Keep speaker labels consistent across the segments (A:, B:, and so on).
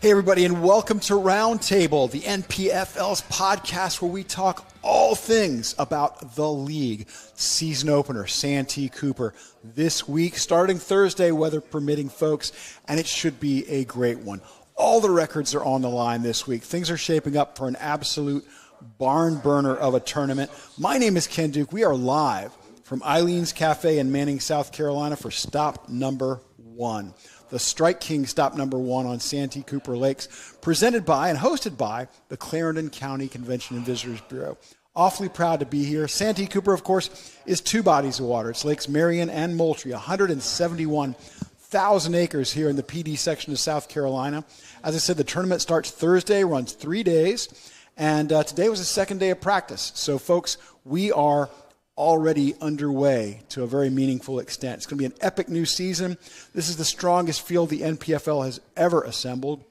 A: Hey, everybody, and welcome to Roundtable, the NPFL's podcast where we talk all things about the league. Season opener, Santee Cooper, this week, starting Thursday, weather permitting, folks, and it should be a great one. All the records are on the line this week. Things are shaping up for an absolute barn burner of a tournament. My name is Ken Duke. We are live from Eileen's Cafe in Manning, South Carolina for stop number 1. The Strike King Stop number 1 on Santee Cooper Lakes, presented by and hosted by the Clarendon County Convention and Visitors Bureau. Awfully proud to be here. Santee Cooper, of course, is two bodies of water. It's Lakes Marion and Moultrie, 171,000 acres here in the PD section of South Carolina. As I said, the tournament starts Thursday, runs 3 days, and today was the second day of practice. So, folks, we are already underway to a very meaningful extent. It's going to be an epic new season. This is the strongest field the NPFL has ever assembled.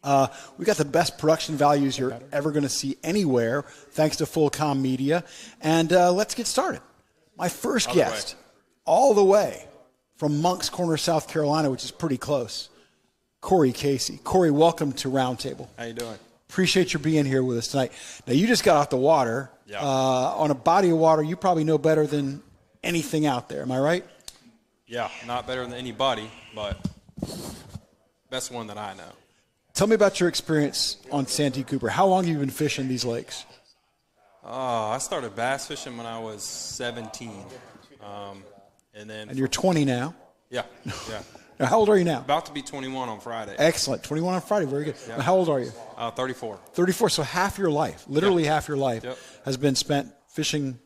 A: We got the best production values you're ever going to see anywhere, thanks to Fullcom Media. And let's get started. My first guest, all the way from Moncks Corner, South Carolina, which is pretty close, Corey Casey. Corey, welcome to Roundtable.
B: How you doing?
A: Appreciate you being here with us tonight. Now, you just got off the water.
B: Yeah.
A: On a body of water you probably know better than anything out there. Am I right?
B: Yeah, not better than anybody, but best one that I know.
A: Tell me about your experience on Santee Cooper. How long have you been fishing these lakes?
B: I started bass fishing when I was 17.
A: And you're 20 now?
B: Yeah.
A: Now, how old are you now?
B: About to be 21 on Friday.
A: Excellent. 21 on Friday. Very good.
B: Yep.
A: Now, how old are you?
B: 34.
A: 34. So half your life, literally half your life, has been spent fishing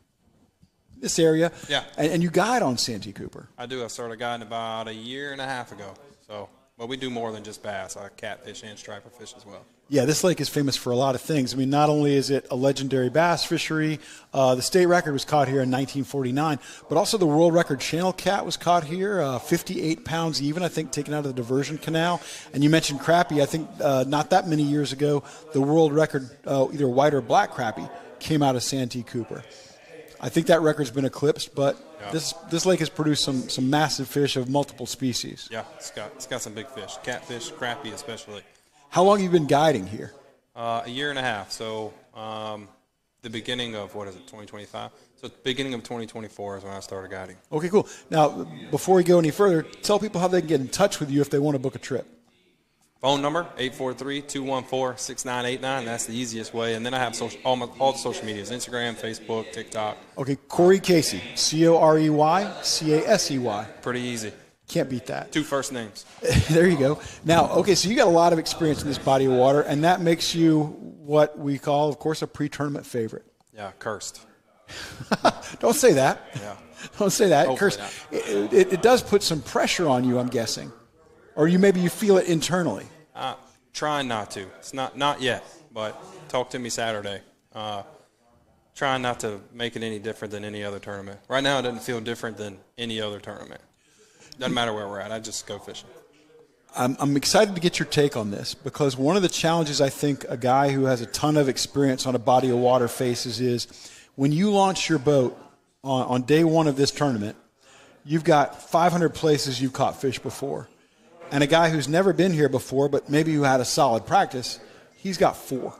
A: this area.
B: Yeah.
A: And you guide on Santee Cooper.
B: I do. I started guiding about a year and a half ago. But we do more than just bass. I catfish and striper fish as well. Yeah,
A: this lake is famous for a lot of things. I mean, not only is it a legendary bass fishery, the state record was caught here in 1949, but also the world record channel cat was caught here, 58 pounds even, I think, taken out of the diversion canal. And you mentioned crappie. I think not that many years ago, the world record, either white or black crappie, came out of Santee Cooper. I think that record's been eclipsed, but this lake has produced some massive fish of multiple species.
B: Yeah, it's got some big fish, catfish, crappie especially.
A: How long have you been guiding here?
B: A year and a half. So the beginning of, 2025? So the beginning of 2024 is when I started guiding.
A: Okay, cool. Now, before we go any further, tell people how they can get in touch with you if they want to book a trip.
B: Phone number, 843-214-6989. That's the easiest way. And then I have all the social medias, Instagram, Facebook, TikTok.
A: Okay, Corey Casey, Coreycasey.
B: Pretty easy.
A: Can't beat that.
B: 2 first names.
A: There you go. Now, okay, so you got a lot of experience in this body of water, and that makes you what we call, of course, a pre-tournament favorite.
B: Yeah, cursed.
A: Don't say that.
B: Yeah.
A: Don't say that.
B: Hopefully
A: Cursed. It does put some pressure on you, I'm guessing. Or maybe you feel it internally.
B: Trying not to. It's not yet, but talk to me Saturday. Trying not to make it any different than any other tournament. Right now it doesn't feel different than any other tournament. Doesn't matter where we're at. I just go fishing.
A: I'm excited to get your take on this because one of the challenges I think a guy who has a ton of experience on a body of water faces is when you launch your boat on day one of this tournament, you've got 500 places you've caught fish before. And a guy who's never been here before, but maybe who had a solid practice, he's got 4.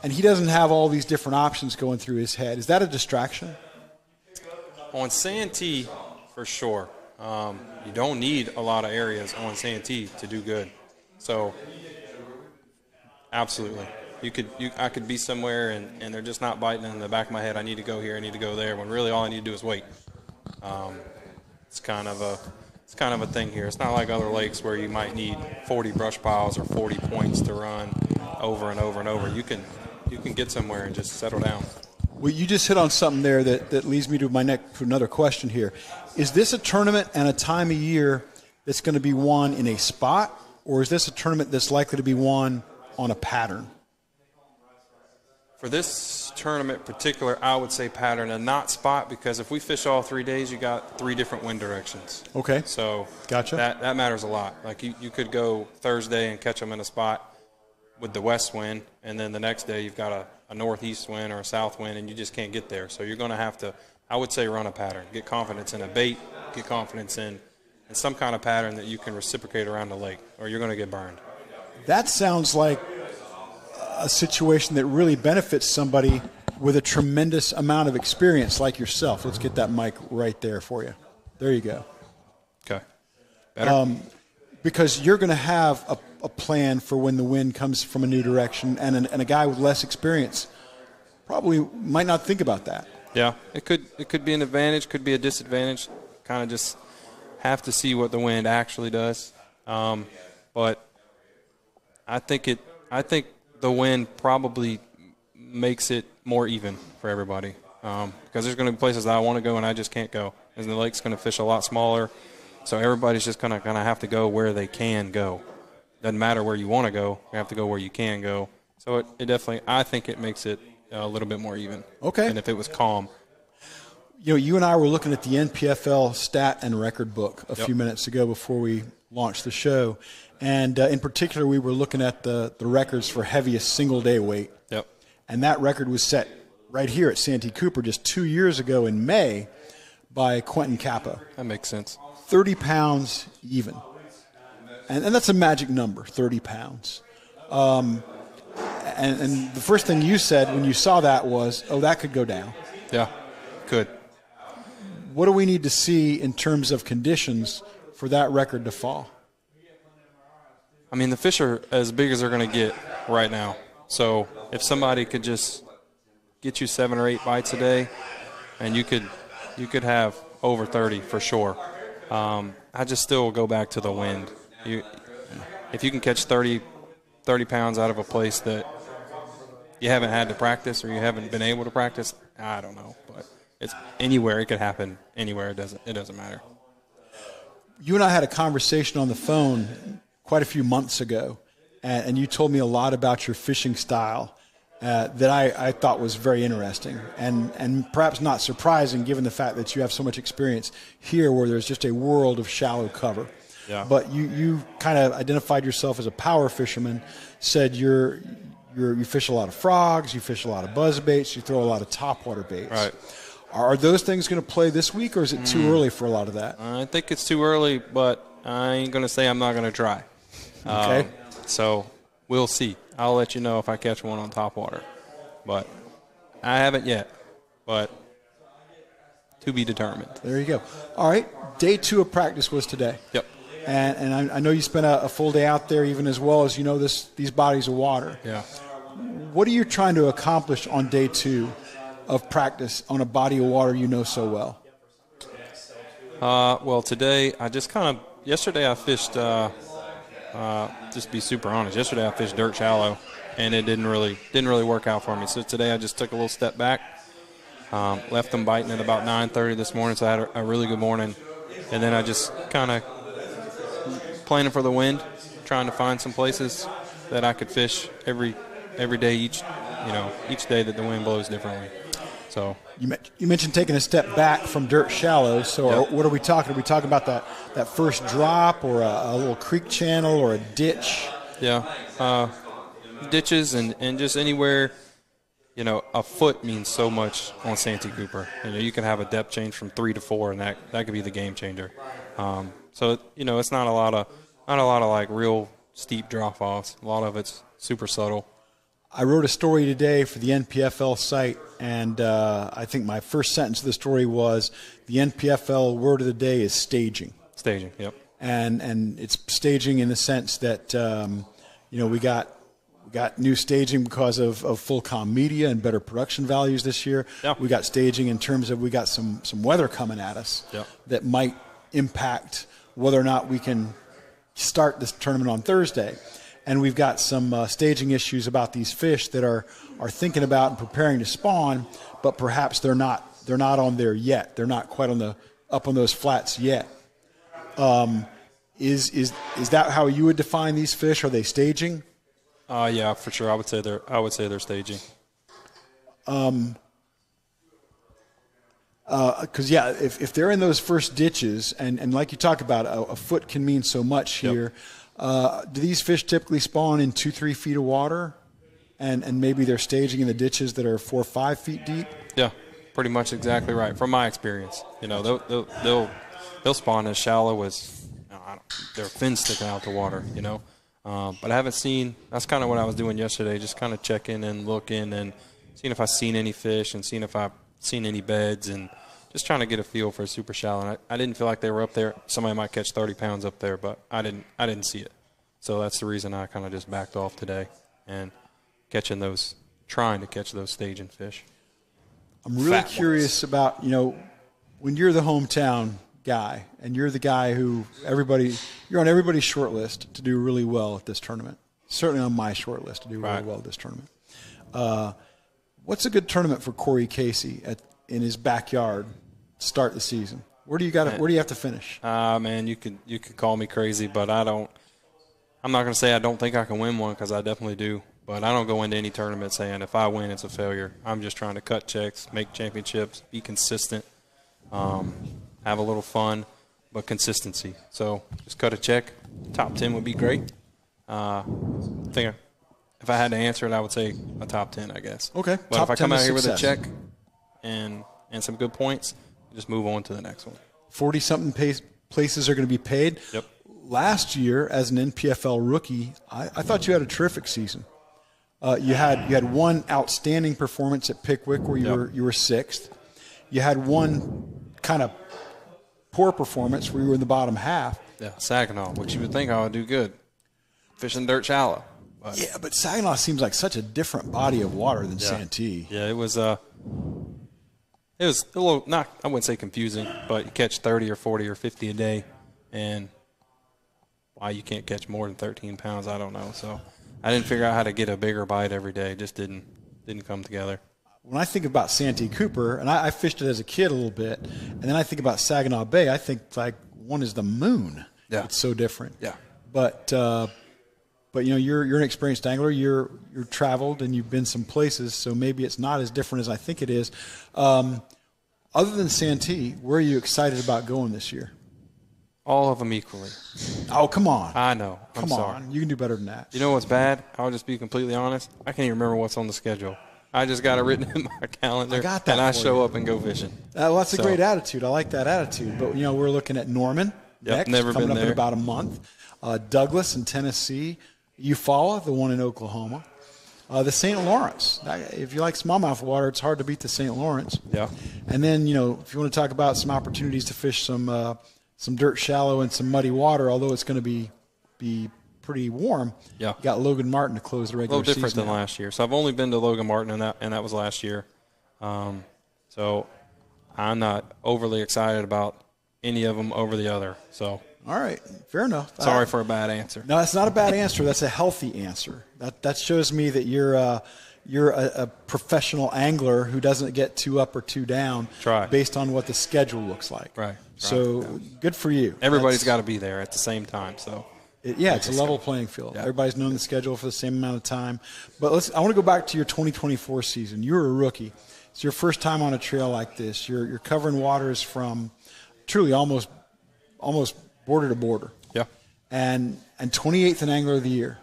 A: And he doesn't have all these different options going through his head. Is that a distraction?
B: On Santee, for sure. You don't need a lot of areas on Santee to do good. So, absolutely. I could be somewhere and they're just not biting in the back of my head. I need to go here, I need to go there, when really all I need to do is wait. It's kind of a thing here. It's not like other lakes where you might need 40 brush piles or 40 points to run over and over and over. You can get somewhere and just settle down.
A: Well, you just hit on something there that leads me to another question here. Is this a tournament and a time of year that's going to be won in a spot, or is this a tournament that's likely to be won on a pattern?
B: For this tournament in particular, I would say pattern and not spot, because if we fish all 3 days, you got 3 different wind directions.
A: Okay.
B: So
A: gotcha.
B: That matters a lot. Like you could go Thursday and catch them in a spot with the west wind, and then the next day you've got a northeast wind or a south wind, and you just can't get there. So you're going to have to, I would say, run a pattern. Get confidence in a bait, get confidence in some kind of pattern that you can reciprocate around the lake, or you're going to get burned.
A: That sounds like a situation that really benefits somebody with a tremendous amount of experience like yourself. Let's get that mic right there for you. There you go.
B: Okay. Better?
A: Because you're going to have a plan for when the wind comes from a new direction, and a guy with less experience probably might not think about that.
B: Yeah, it could be an advantage, could be a disadvantage. Kind of just have to see what the wind actually does. But I think the wind probably makes it more even for everybody, because there's going to be places that I want to go and I just can't go, and the lake's going to fish a lot smaller, so everybody's just going to have to go where they can go. Doesn't matter where you want to go, you have to go where you can go. So it definitely, I think it makes it a little bit more even.
A: Okay.
B: And if it was calm.
A: You know, you and I were looking at the NPFL stat and record book a few minutes ago before we launched the show, and in particular we were looking at the records for heaviest single-day weight.
B: Yep.
A: And that record was set right here at Santee Cooper just 2 years ago in May by Quentin Kappa.
B: That makes sense.
A: 30 pounds even. And that's a magic number, 30 pounds. And the first thing you said when you saw that was, oh, that could go down.
B: Yeah, could.
A: What do we need to see in terms of conditions for that record to fall?
B: I mean, the fish are as big as they're going to get right now. So if somebody could just get you 7 or 8 bites a day, and you could have over 30 for sure. I just still go back to the wind. If you can catch 30 pounds out of a place that you haven't had to practice or you haven't been able to practice, I don't know. But it's anywhere. It could happen anywhere. It doesn't matter.
A: You and I had a conversation on the phone quite a few months ago, and you told me a lot about your fishing style that I thought was very interesting and perhaps not surprising given the fact that you have so much experience here where there's just a world of shallow cover.
B: Yeah.
A: But you kind of identified yourself as a power fisherman, said you fish a lot of frogs, you fish a lot of buzzbaits, you throw a lot of topwater baits.
B: Right.
A: Are those things going to play this week, or is it too early for a lot of that?
B: I think it's too early, but I ain't going to say I'm not going to try.
A: Okay.
B: So we'll see. I'll let you know if I catch one on topwater. But I haven't yet, but to be determined.
A: There you go. All right. Day 2 of practice was today.
B: Yep.
A: And I know you spent a full day out there, even as well as you know these bodies of water.
B: Yeah.
A: What are you trying to accomplish on day 2 of practice on a body of water you know so well?
B: Well, today yesterday I fished. Just be super honest. Yesterday I fished dirt shallow, and it didn't really work out for me. So today I just took a little step back, left them biting at about 9:30 this morning. So I had a really good morning, and then I just kind of planning for the wind, trying to find some places that I could fish every day, each day that the wind blows differently. So
A: you mentioned taking a step back from dirt shallow. So
B: Yep.
A: what are we talking? Are we talking about that first drop, or a little creek channel, or a ditch?
B: yeah, ditches and just anywhere. A foot means so much on Santee Cooper. You can have a depth change from 3 to 4, and that could be the game changer. So it's not a lot of like real steep drop offs. A lot of it's super subtle.
A: I wrote a story today for the NPFL site, and I think my first sentence of the story was the NPFL word of the day is staging.
B: Staging, yep.
A: And it's staging in the sense that we got new staging because of Fullcom Media and better production values this year.
B: Yeah.
A: We got staging in terms of we got some weather coming at us that might impact whether or not we can start this tournament on Thursday. And we've got some staging issues about these fish that are thinking about and preparing to spawn, but perhaps they're not on there yet. They're not quite up on those flats yet. Is that how you would define these fish? Are they staging?
B: Yeah, for sure. I would say they're staging.
A: Because if they're in those first ditches, and like you talk about, a foot can mean so much here. Do these fish typically spawn in 2-3 feet of water, and maybe they're staging in the ditches that are 4 or 5 feet deep?
B: Yeah, pretty much exactly right. From my experience, they'll spawn as shallow as their fins sticking out the water. But I haven't seen – that's kind of what I was doing yesterday, just kind of checking and looking and seeing if I've seen any fish and seeing if I've seen any beds and just trying to get a feel for a super shallow. And I didn't feel like they were up there. Somebody might catch 30 pounds up there, but I didn't see it. So that's the reason I kind of just backed off today and trying to catch those staging fish.
A: I'm really curious about, when you're the hometown guy and you're the guy who you're on everybody's short list to do really well at this tournament. Certainly on my short list to do really well at this tournament. What's a good tournament for Corey Casey in his backyard to start the season? Where do you have to finish?
B: Man, you could call me crazy, but I'm not going to say I don't think I can win one, because I definitely do. But I don't go into any tournament saying if I win, it's a failure. I'm just trying to cut checks, make championships, be consistent, have a little fun, but consistency. So just cut a check. Top 10 would be great. I think if I had to answer it, I would say a top 10, I guess.
A: Okay.
B: But if I come out here with a check and some good points, just move on to the next one.
A: 40-something places are going to be paid.
B: Yep.
A: Last year, as an NPFL rookie, I thought you had a terrific season. You had one outstanding performance at Pickwick where you were sixth. You had one kind of poor performance where you were in the bottom half.
B: Yeah, Saginaw, which you would think I would do good. Fishing dirt shallow.
A: But Saginaw seems like such a different body of water than Santee.
B: Yeah, it was a little, not, I wouldn't say confusing, but you catch 30 or 40 or 50 a day, and why you can't catch more than 13 pounds, I don't know. So I didn't figure out how to get a bigger bite every day. It just didn't come together.
A: When I think about Santee Cooper, and I fished it as a kid a little bit, and then I think about Saginaw Bay, I think like one is the moon.
B: Yeah.
A: It's so different.
B: Yeah.
A: But you're an experienced angler. You're traveled and you've been some places, so maybe it's not as different as I think it is. Other than Santee, where are you excited about going this year?
B: All of them equally.
A: Oh, come on.
B: I know.
A: Come on. You can do better than that.
B: You know what's bad? I'll just be completely honest. I can't even remember what's on the schedule. I just got it written in my calendar, and I show up and go fishing.
A: Well, that's a great attitude. I like that attitude. But, we're looking at Norman next, coming up in about a month. Douglas in Tennessee. Eufaula, the one in Oklahoma. The St. Lawrence. If you like smallmouth water, it's hard to beat the St. Lawrence.
B: Yeah.
A: And then, if you want to talk about some opportunities to fish some dirt shallow and some muddy water, although it's going to be pretty warm.
B: Yeah.
A: You got Logan Martin to close the regular season.
B: A little different than last year. So I've only been to Logan Martin, and that was last year. So I'm not overly excited about any of them over the other. So.
A: All right, fair enough.
B: Sorry for a bad answer.
A: No, that's not a bad answer. That's a healthy answer. That shows me that you're a professional angler who doesn't get too up or too down based on what the schedule looks like.
B: Right.
A: So good for you.
B: Everybody's got to be there at the same time. So
A: it's a level playing field.
B: Yeah.
A: Everybody's known the schedule for the same amount of time. But I want to go back to your 2024 season. You were a rookie. It's your first time on a trail like this. You're covering waters from truly almost border to border.
B: Yeah.
A: And 28th in Angler of the Year.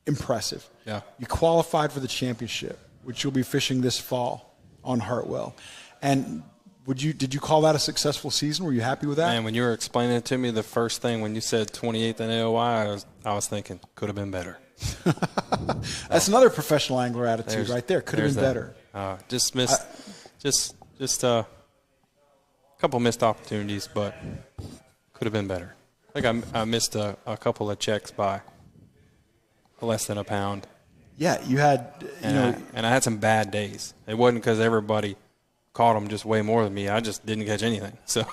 A: Impressive.
B: Yeah.
A: You qualified for the championship, which you'll be fishing this fall on Hartwell. And did you call that a successful season? Were you happy with that?
B: Man, when you were explaining it to me, the first thing when you said 28th in AOY, I was thinking, could have been better.
A: That's another professional angler attitude right there. Could have been better.
B: Just missed just a couple missed opportunities, but could have been better. I think I missed a couple of checks by less than a pound.
A: Yeah, you had,
B: and I had some bad days. It wasn't because everybody caught them just way more than me. I just didn't catch anything. So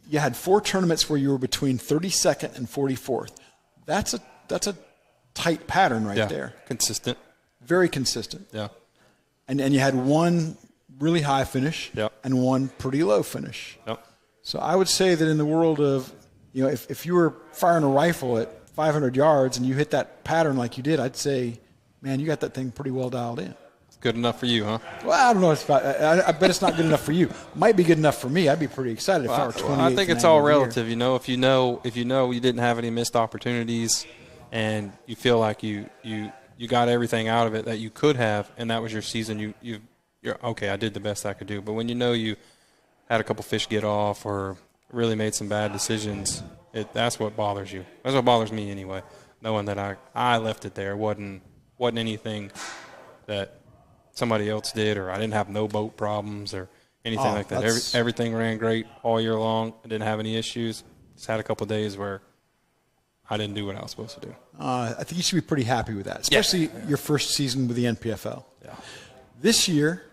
A: you had 4 tournaments where you were between 32nd and 44th. That's a tight pattern right there.
B: Consistent.
A: Very consistent.
B: Yeah.
A: And you had one really high finish and one pretty low finish.
B: Yep.
A: So I would say that in the world of, if you were firing a rifle at 500 yards and you hit that pattern like you did, I'd say, man, you got that thing pretty well dialed in.
B: It's good enough for you, huh?
A: Well, I don't know. I bet it's not good enough for you. Might be good enough for me. I'd be pretty excited if I were 28th.
B: I think it's all relative. If you know you didn't have any missed opportunities, and you feel like you got everything out of it that you could have, and that was your season, you're okay. I did the best I could do. But when you had a couple fish get off or really made some bad decisions, That's what bothers you. That's what bothers me anyway. Knowing that I left it there wasn't anything that somebody else did, or I didn't have no boat problems or anything like that. Everything ran great all year long. I didn't have any issues. Just had a couple of days where I didn't do what I was supposed to do.
A: I think you should be pretty happy with that, especially your first season with the NPFL.
B: Yeah.
A: This year,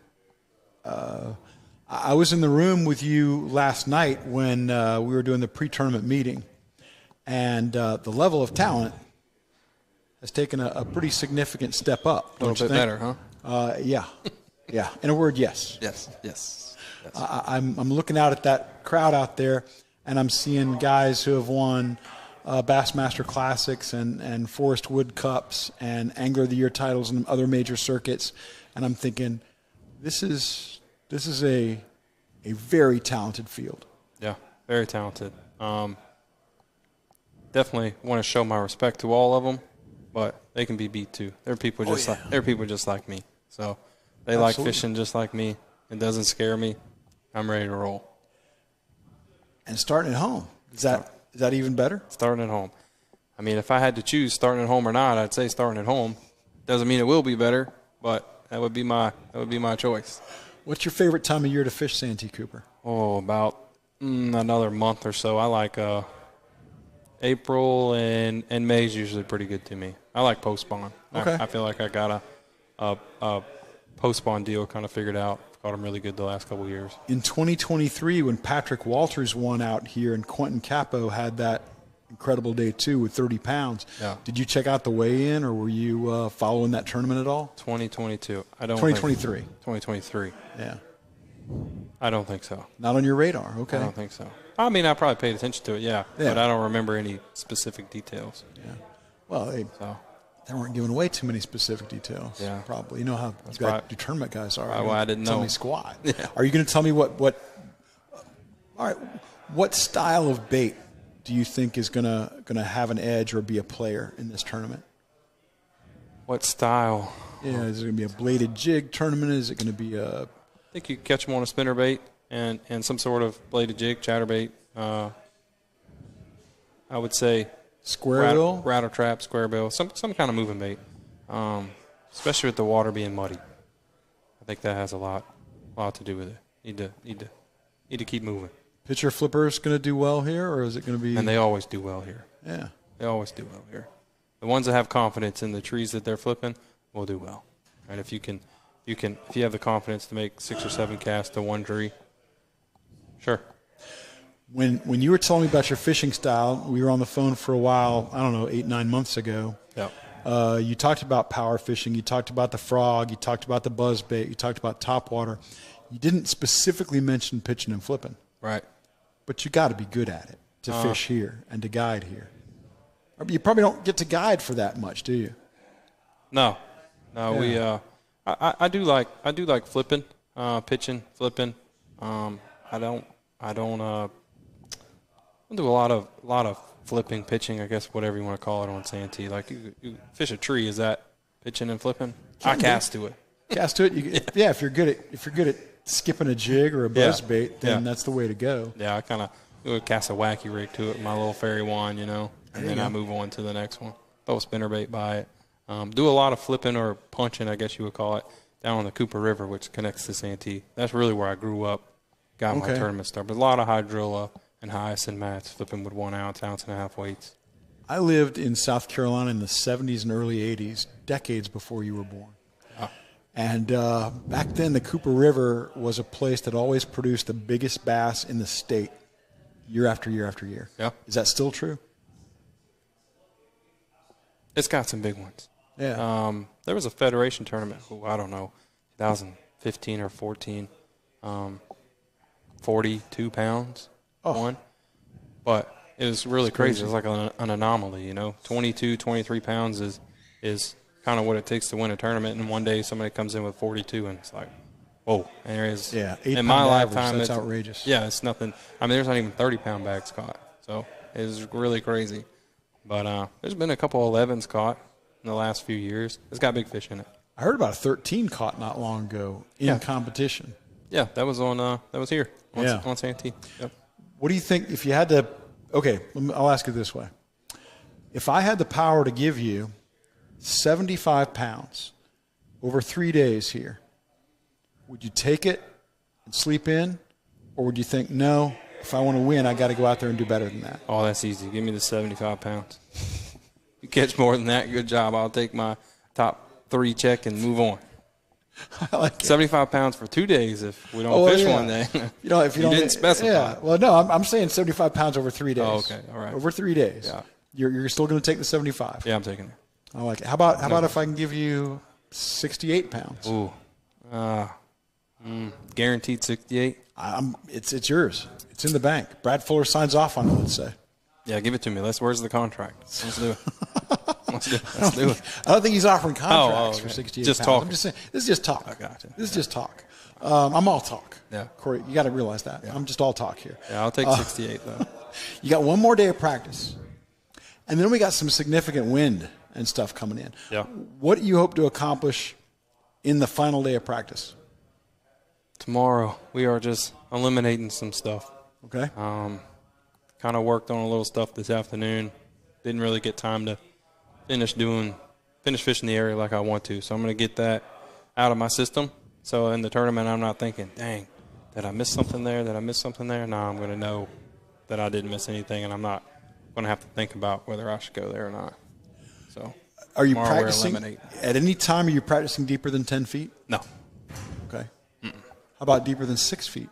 A: I was in the room with you last night when we were doing the pre-tournament meeting, and the level of talent has taken a pretty significant step up.
B: A little bit better, huh?
A: Yeah. Yeah. In a word, yes.
B: Yes.
A: I'm looking out at that crowd out there, and I'm seeing guys who have won Bassmaster Classics and Forest Wood Cups and Angler of the Year titles and other major circuits, and I'm thinking, this is a very talented field.
B: Yeah, very talented. Definitely want to show my respect to all of them, but they can be beat too. They're people just like me. So they like fishing just like me. It doesn't scare me. I'm ready to roll.
A: And starting at home, is that even better?
B: Starting at home. I mean, if I had to choose starting at home or not, I'd say starting at home. Doesn't mean it will be better, but that would be my choice.
A: What's your favorite time of year to fish Santee Cooper?
B: Oh, about another month or so. I like April and May is usually pretty good to me. I like post-spawn.
A: Okay.
B: I feel like I got a post-spawn deal kind of figured out. Caught them really good the last couple of years.
A: In 2023, when Patrick Walters won out here and Quentin Capo had that incredible day too with 30 pounds, did you check out the weigh-in, or were you following that tournament at all?
B: 2022. I don't
A: 2023.
B: 2023.
A: Yeah.
B: I don't think so.
A: Not on your radar. Okay.
B: I don't think so. I mean, I probably paid attention to it, but I don't remember any specific details.
A: Yeah. Well, they weren't giving away too many specific details.
B: Yeah.
A: Probably. You know how your tournament guys are.
B: I didn't know.
A: Tell me squat. Yeah. Are you going to tell me what all right, what style of bait do you think is going to have an edge or be a player in this tournament?
B: What style?
A: Yeah, is it going to be a bladed jig tournament? Is it going to be a...
B: I think you catch them on a spinnerbait and some sort of bladed jig, chatterbait. I would say
A: square bill,
B: rattle trap, square bill, some kind of moving bait. Especially with the water being muddy, I think that has a lot to do with it. Need to keep moving.
A: Pitcher flipper is going to do well here, or is it going to be?
B: And they always do well here.
A: Yeah,
B: they always do well here. The ones that have confidence in the trees that they're flipping will do well. And if you have the confidence to make 6 or 7 casts to one tree, sure.
A: When you were telling me about your fishing style, we were on the phone for a while, I don't know, 8-9 months ago.
B: Yeah.
A: You talked about power fishing. You talked about the frog. You talked about the buzzbait. You talked about topwater. You didn't specifically mention pitching and flipping.
B: Right.
A: But you got to be good at it to fish here and to guide here. You probably don't get to guide for that much, do you?
B: No.
A: Yeah.
B: I do like flipping, pitching, flipping. I don't do a lot of flipping, pitching, I guess, whatever you want to call it on Santee. Like you fish a tree, is that pitching and flipping? I cast to it.
A: Cast to it. Yeah, if you're good at skipping a jig or a buzzbait, then that's the way to go.
B: Yeah, I kind of cast a wacky rig to it with my little fairy wand, and then I move on to the next one. Throw a spinnerbait by it. Do a lot of flipping or punching, I guess you would call it, down on the Cooper River, which connects to Santee. That's really where I grew up, got my tournament start. But a lot of hydrilla and hyacinth mats, flipping with 1 ounce, 1.5 ounce weights.
A: I lived in South Carolina in the 70s and early 80s, decades before you were born.
B: Oh.
A: And back then, the Cooper River was a place that always produced the biggest bass in the state year after year after year.
B: Yeah.
A: Is that still true?
B: It's got some big ones.
A: Yeah.
B: There was a federation tournament, I don't know, 2015 or 14, 42 pounds one. But it was really crazy. It was like an anomaly, 22, 23 pounds is kind of what it takes to win a tournament. And one day somebody comes in with 42, and it's like, whoa. And there is,
A: 8
B: in my
A: average,
B: lifetime,
A: that's outrageous.
B: Yeah, it's nothing. I mean, there's not even 30-pound bags caught. So it was really crazy. But there's been a couple of 11s caught in the last few years. It's got big fish in it.
A: I heard about a 13 caught not long ago in competition.
B: Yeah, that was on. That was here on Santee. Yep.
A: What do you think if you had to Okay, I'll ask it this way. If I had the power to give you 75 pounds over 3 days here, would you take it and sleep in, or would you think, no, if I want to win, I got to go out there and do better than that?
B: Oh, that's easy. Give me the 75 pounds. You catch more than that, good job. I'll take my top 3 check and move on.
A: I like it.
B: 75 pounds for 2 days if we don't fish one day.
A: If you
B: didn't specify.
A: Yeah. Well, no, I'm saying 75 pounds over 3 days.
B: Oh, okay. All right.
A: Over 3 days.
B: Yeah.
A: You're still going to take the 75.
B: Yeah, I'm taking it.
A: I like it. How about if I can give you 68 pounds?
B: Ooh. Guaranteed 68.
A: It's yours. It's in the bank. Brad Fuller signs off on it, let's say.
B: Yeah, give it to me. Where's the contract? Let's do it. Let's do it.
A: I don't think he's offering contracts for
B: okay.
A: 68
B: Just
A: pounds.
B: talking.
A: I'm just saying, this is just talk.
B: I got you.
A: This is just talk. I'm all talk.
B: Yeah.
A: Corey, you got to realize that.
B: Yeah.
A: I'm just all talk here.
B: Yeah, I'll take 68, though.
A: You got one more day of practice. And then we got some significant wind and stuff coming in.
B: Yeah.
A: What do you hope to accomplish in the final day of practice?
B: Tomorrow, we are just eliminating some stuff.
A: Okay.
B: Kind of worked on a little stuff this afternoon. Didn't really get time to finish fishing the area like I want to. So I'm going to get that out of my system. So in the tournament, I'm not thinking, dang, did I miss something there? Did I miss something there? No, I'm going to know that I didn't miss anything, and I'm not going to have to think about whether I should go there or not. So
A: are you practicing at any time? Are you practicing deeper than 10 feet?
B: No.
A: Okay. How about deeper than 6 feet?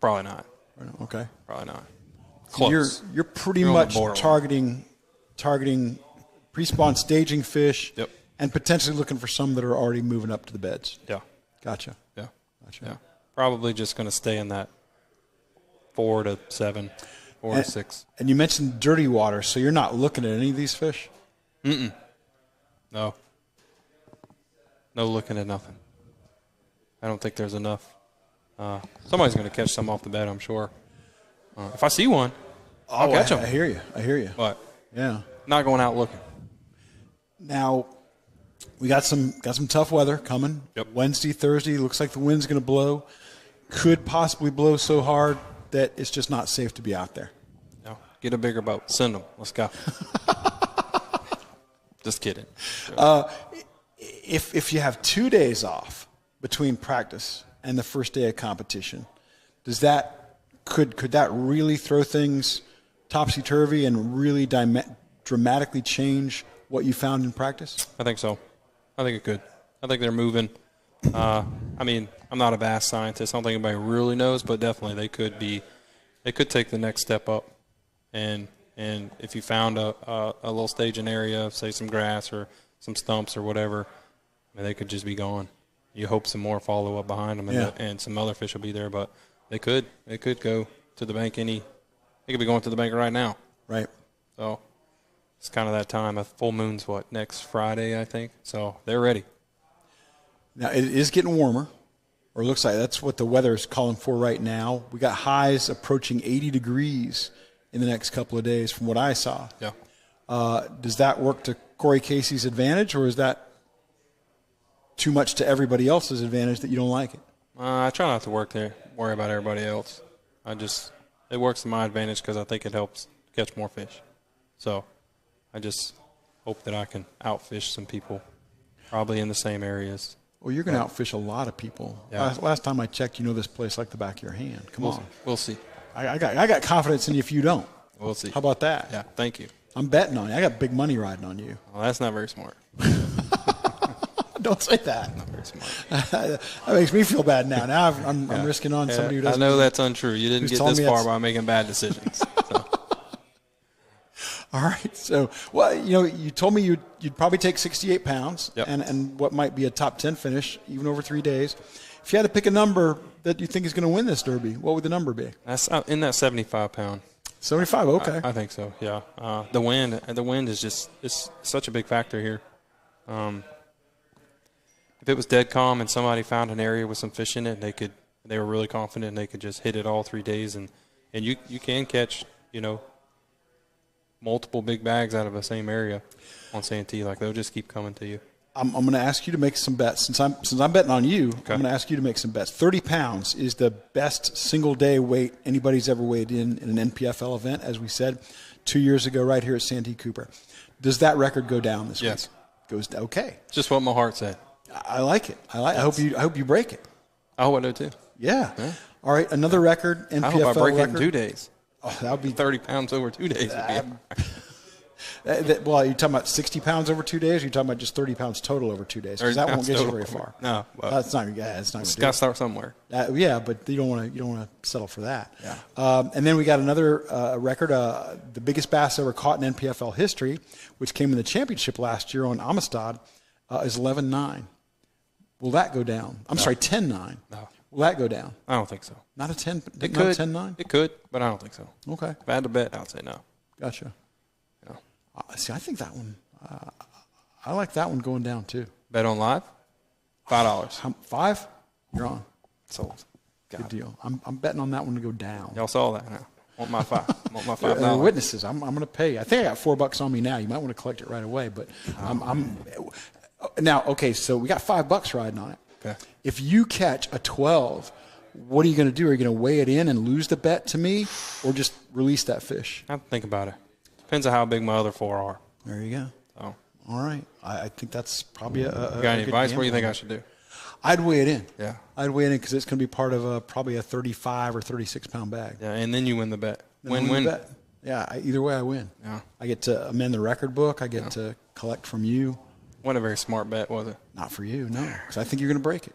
B: Probably not.
A: Okay.
B: Probably not.
A: So
B: Close.
A: you're pretty much targeting pre-spawn staging fish.
B: Yep.
A: And potentially looking for some that are already moving up to the beds.
B: Yeah.
A: Gotcha.
B: Yeah.
A: Gotcha.
B: Yeah. Probably just going to stay in that 4 to 7, 4 to 6.
A: And you mentioned dirty water, so you're not looking at any of these fish?
B: No. No looking at nothing. I don't think there's enough. Somebody's going to catch some off the bed, I'm sure. If I see one, I'll catch them.
A: I hear you.
B: But
A: yeah,
B: not going out looking.
A: Now, we got some tough weather coming.
B: Yep.
A: Wednesday, Thursday, looks like the wind's going to blow. Could possibly blow so hard that it's just not safe to be out there.
B: No. Get a bigger boat. Send them. Let's go. Just kidding.
A: If you have 2 days off between practice and the first day of competition, could that really throw things topsy-turvy and really dramatically change what you found in practice?
B: I think so. I think it could. I think they're moving. I'm not a vast scientist. I don't think anybody really knows, but definitely they could take the next step up. And if you found a little staging area, say some grass or some stumps or whatever, they could just be gone. You hope some more follow up behind them, and some other fish will be there. But they could go to the bank. They could be going to the bank right now.
A: Right.
B: So it's kind of that time. A full moon's next Friday, I think. So they're ready.
A: Now it is getting warmer, or it looks like that's what the weather is calling for right now. We got highs approaching 80 degrees in the next couple of days, from what I saw.
B: Yeah.
A: Does that work to Corey Casey's advantage, or is that too much to everybody else's advantage that you don't like it?
B: I try not to worry about everybody else. It works to my advantage because I think it helps catch more fish. So I just hope that I can outfish some people, probably in the same areas.
A: Well, you're going to outfish a lot of people.
B: Yeah.
A: Last time I checked, you know this place like the back of your hand. Come on.
B: We'll see.
A: I got confidence in you if you don't.
B: We'll see.
A: How about that?
B: Yeah, thank you.
A: I'm betting on you. I got big money riding on you.
B: Well, that's not very smart.
A: Don't say that.
B: Not very smart.
A: That makes me feel bad now. Now I'm risking on somebody who doesn't.
B: I know that's untrue. You didn't get this far by making bad decisions. So.
A: All right. So, you told me you'd probably take 68 pounds and what might be a top 10 finish, even over 3 days. If you had to pick a number that you think is going to win this Derby, what would the number be?
B: That's in that 75-pound.
A: 75, okay.
B: I think so, yeah. The wind is just it's such a big factor here. If it was dead calm and somebody found an area with some fish in it, they were really confident and they could just hit it all 3 days, and you can catch, multiple big bags out of the same area on Santee. Like, they'll just keep coming to you.
A: I'm going to ask you to make some bets. Since I'm betting on you, okay. I'm going to ask you to make some bets. 30 pounds is the best single-day weight anybody's ever weighed in an NPFL event, as we said 2 years ago right here at Santee Cooper. Does that record go down this week?
B: Yes.
A: Goes down. Okay.
B: Just what my heart said.
A: I like it. I hope you break it.
B: I hope I do too.
A: Yeah. All right, another record, NPFL
B: I hope I break
A: record.
B: it in 2 days.
A: Oh, that would be
B: 30 pounds over 2 days.
A: Well, are you talking about 60 pounds over 2 days, or are you talking about just 30 pounds total over 2 days? Because that won't get you very far.
B: No. Well,
A: that's not. Yeah, it's not.
B: It's got to start somewhere.
A: Yeah, but you don't want to settle for that.
B: Yeah.
A: And then we got another record, the biggest bass ever caught in NPFL history, which came in the championship last year on Amistad, is 11.9. Will that go down? I'm sorry, 10.9. No. Will that go down?
B: I don't think so.
A: Not a 10.
B: It could.
A: 10.9.
B: It could, but I don't think so.
A: Okay.
B: If I had to bet, I'd say no.
A: Gotcha.
B: No.
A: See, I think that one. I like that one going down too.
B: Bet on live. $5.
A: 5? You're on.
B: Sold.
A: Good deal. I'm betting on that one to go down.
B: Y'all saw that, huh? Want my $5.
A: Witnesses. I'm going to pay. I think I got $4 on me now. You might want to collect it right away. But I'm now. Okay, so we got $5 riding on it.
B: Okay.
A: If you catch a 12, what are you going to do? Are you going to weigh it in and lose the bet to me, or just release that fish?
B: I have to think about it. Depends on how big my other 4 are.
A: There you go.
B: So.
A: All right. I think that's probably a
B: got any advice? What do you think I should do?
A: I'd weigh it in.
B: Yeah.
A: I'd weigh it in because it's going to be part of probably a 35 or 36 pound bag.
B: Yeah, and then you win the bet. Win-win.
A: Yeah, either way I win.
B: Yeah.
A: I get to amend the record book. I get to collect from you.
B: Wasn't a very smart bet, was it?
A: Not for you, no, because I think you're going to break it.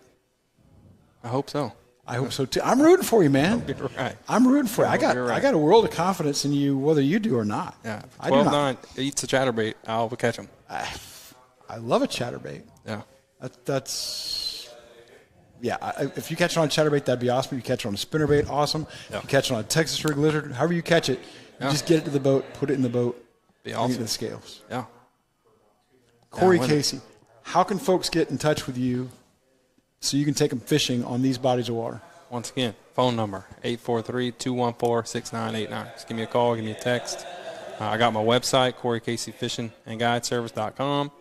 B: I hope so.
A: I hope so too. I'm rooting for you, man.
B: You're right.
A: I'm rooting for you. I got a world of confidence in you, whether you do or not.
B: Yeah. 12-9 eats a chatterbait. I'll catch him.
A: I love a chatterbait.
B: Yeah.
A: If you catch it on a chatterbait, that'd be awesome. If you catch it on a spinnerbait, awesome.
B: Yeah.
A: If you catch it on a Texas rig lizard, however you catch it, you just get it to the boat, put it in the boat,
B: be awesome.
A: Bring it to the scales.
B: Yeah.
A: Corey Casey, how can folks get in touch with you so you can take them fishing on these bodies of water?
B: Once again, phone number, 843-214-6989. Just give me a call, give me a text. I got my website, CoreyCaseyFishingAndGuideService.com.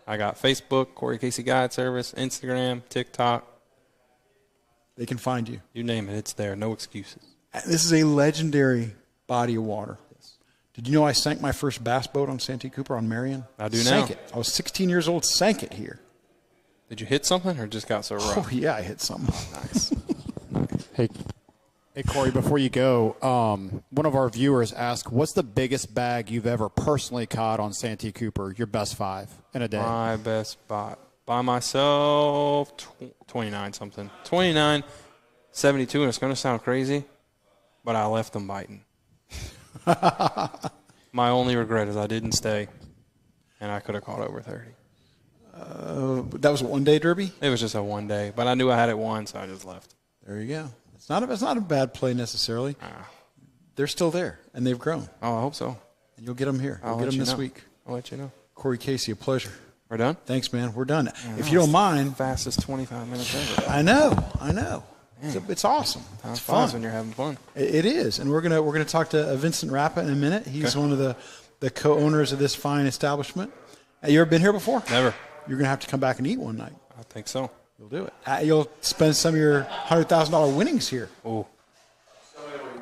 B: I got Facebook, Corey Casey Guide Service, Instagram, TikTok.
A: They can find you.
B: You name it, it's there. No excuses.
A: This is a legendary body of water. Did you know I sank my first bass boat on Santee Cooper on Marion?
B: I do now.
A: Sank it. I was 16 years old, sank it here.
B: Did you hit something or just got so rough?
A: Oh, yeah, I hit something.
B: Nice.
C: Hey, Corey, before you go, one of our viewers asked, what's the biggest bag you've ever personally caught on Santee Cooper, your best 5 in a day?
B: My best spot. By myself, 29 something. 29, 72, and it's going to sound crazy, but I left them biting. My only regret is I didn't stay, and I could have caught over 30.
A: That was a one-day derby?
B: It was just a one day, but I knew I had it won, so I just left.
A: There you go. It's not a bad play necessarily. They're still there, and they've grown.
B: Oh, I hope so.
A: And you'll get them here. We'll get them this week.
B: I'll let you know.
A: Corey Casey, a pleasure.
B: We're done?
A: Thanks, man. We're done. If you don't mind.
B: Fastest 25 minutes ever.
A: I know. It's awesome. It's fun
B: when you're having fun.
A: It is, and we're gonna talk to Vincent Rappa in a minute. He's one of the co-owners of this fine establishment. You ever been here before?
B: Never.
A: You're gonna have to come back and eat one night.
B: I think so.
A: You'll do it. You'll spend some of your $100,000 winnings here.
B: Oh,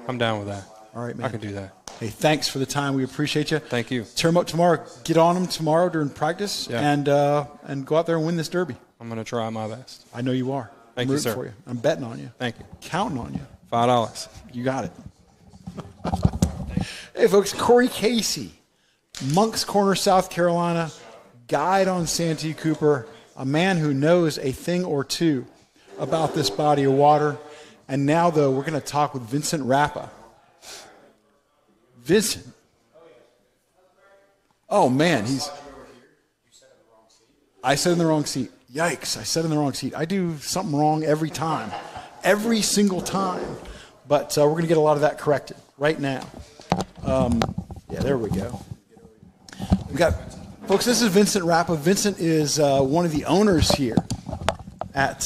B: I'm down with that.
A: All right, man.
B: I can do that.
A: Hey, thanks for the time. We appreciate you.
B: Thank you.
A: Turn them up tomorrow. Get on them tomorrow during practice, and go out there and win this derby.
B: I'm going to try my best.
A: I know you are.
B: Thank you, sir.
A: For you. I'm betting on you.
B: Thank you.
A: Counting on you.
B: $5.
A: You got it. Hey, folks, Corey Casey, Moncks Corner, South Carolina, guide on Santee Cooper, a man who knows a thing or two about this body of water. And now, though, we're going to talk with Vincent Rappa. Vincent. Oh, man, I said in the wrong seat. Yikes, I said in the wrong seat. I do something wrong every time. Every single time. But we're going to get a lot of that corrected right now. There we go. We got, folks, this is Vincent Rappa. Vincent is one of the owners here at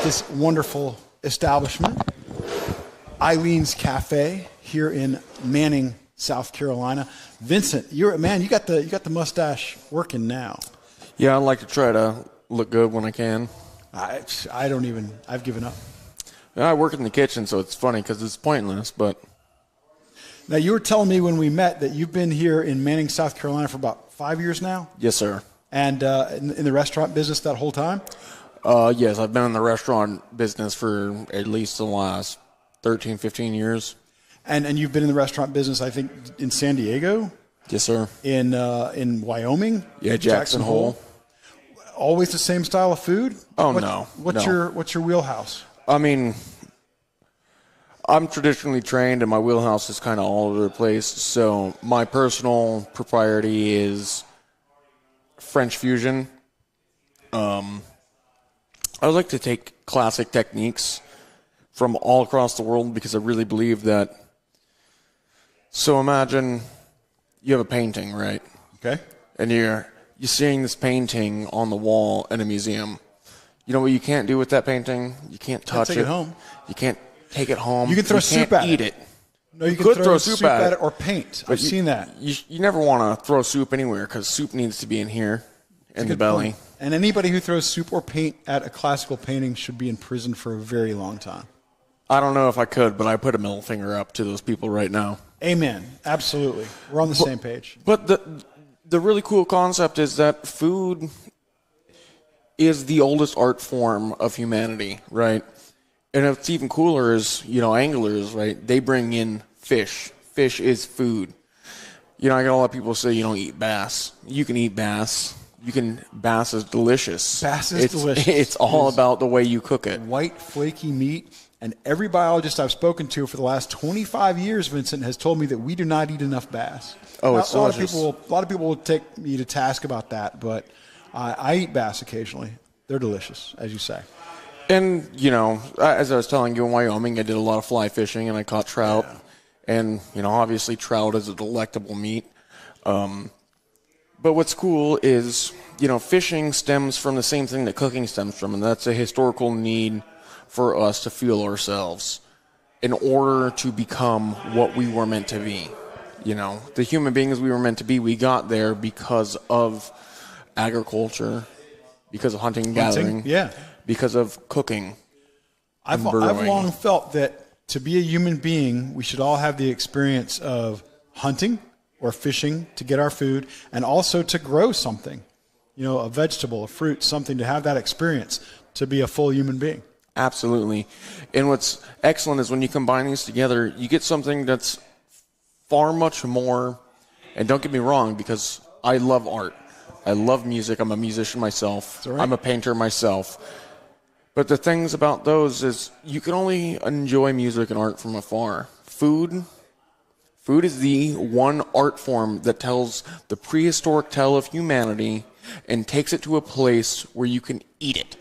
A: this wonderful establishment, Eileen's Cafe, here in Manning, South Carolina. Vincent, you got the mustache working now.
D: Yeah, I like to try to look good when I can.
A: I've given up.
D: I work in the kitchen, so it's funny because it's pointless, but...
A: Now, you were telling me when we met that you've been here in Manning, South Carolina for about 5 years now?
D: Yes, sir.
A: And in the restaurant business that whole time?
D: Yes, I've been in the restaurant business for at least the last 13, 15 years.
A: And you've been in the restaurant business, I think, in San Diego?
D: Yes, sir.
A: In Wyoming?
D: Yeah, Jackson Hole.
A: Always the same style of food?
D: No.
A: What's your wheelhouse?
D: I mean, I'm traditionally trained, and my wheelhouse is kind of all over the place. So my personal propriety is French fusion. I would like to take classic techniques from all across the world because I really believe that. So imagine you have a painting, right?
A: Okay.
D: And you're seeing this painting on the wall in a museum. You know what you can't do with that painting? You can't touch
A: take it home.
D: You can't take it home.
A: You can throw soup at
D: it.
A: No, you
D: could
A: can throw soup at it or paint. I've seen that.
D: You never want to throw soup anywhere because soup needs to be in here, in the belly.
A: Point. And anybody who throws soup or paint at a classical painting should be in prison for a very long time.
D: I don't know if I could, but I put a middle finger up to those people right now.
A: Amen. Absolutely. We're on the same page.
D: But the really cool concept is that food is the oldest art form of humanity, right? And what's even cooler is, anglers, right? They bring in fish. Fish is food. I got a lot of people say you don't eat bass. You can eat bass. Bass is delicious.
A: Bass is delicious.
D: It's all about the way you cook it.
A: White, flaky meat. And every biologist I've spoken to for the last 25 years, Vincent, has told me that we do not eat enough bass.
D: Oh, it's delicious.
A: A lot of people will take me to task about that, but I eat bass occasionally. They're delicious, as you say.
D: And, as I was telling you, in Wyoming, I did a lot of fly fishing, and I caught trout. Yeah. And, obviously trout is a delectable meat. But what's cool is, fishing stems from the same thing that cooking stems from, and that's a historical need for us to fuel ourselves in order to become what we were meant to be. The human beings we were meant to be, we got there because of agriculture, because of hunting and gathering, because of cooking.
A: I've long felt that to be a human being, we should all have the experience of hunting or fishing to get our food, and also to grow something, a vegetable, a fruit, something, to have that experience to be a full human being.
D: Absolutely. And what's excellent is when you combine these together, you get something that's far much more, and don't get me wrong, because I love art. I love music. I'm a musician myself.
A: Right.
D: I'm a painter myself. But the things about those is you can only enjoy music and art from afar. Food is the one art form that tells the prehistoric tale of humanity and takes it to a place where you can eat it.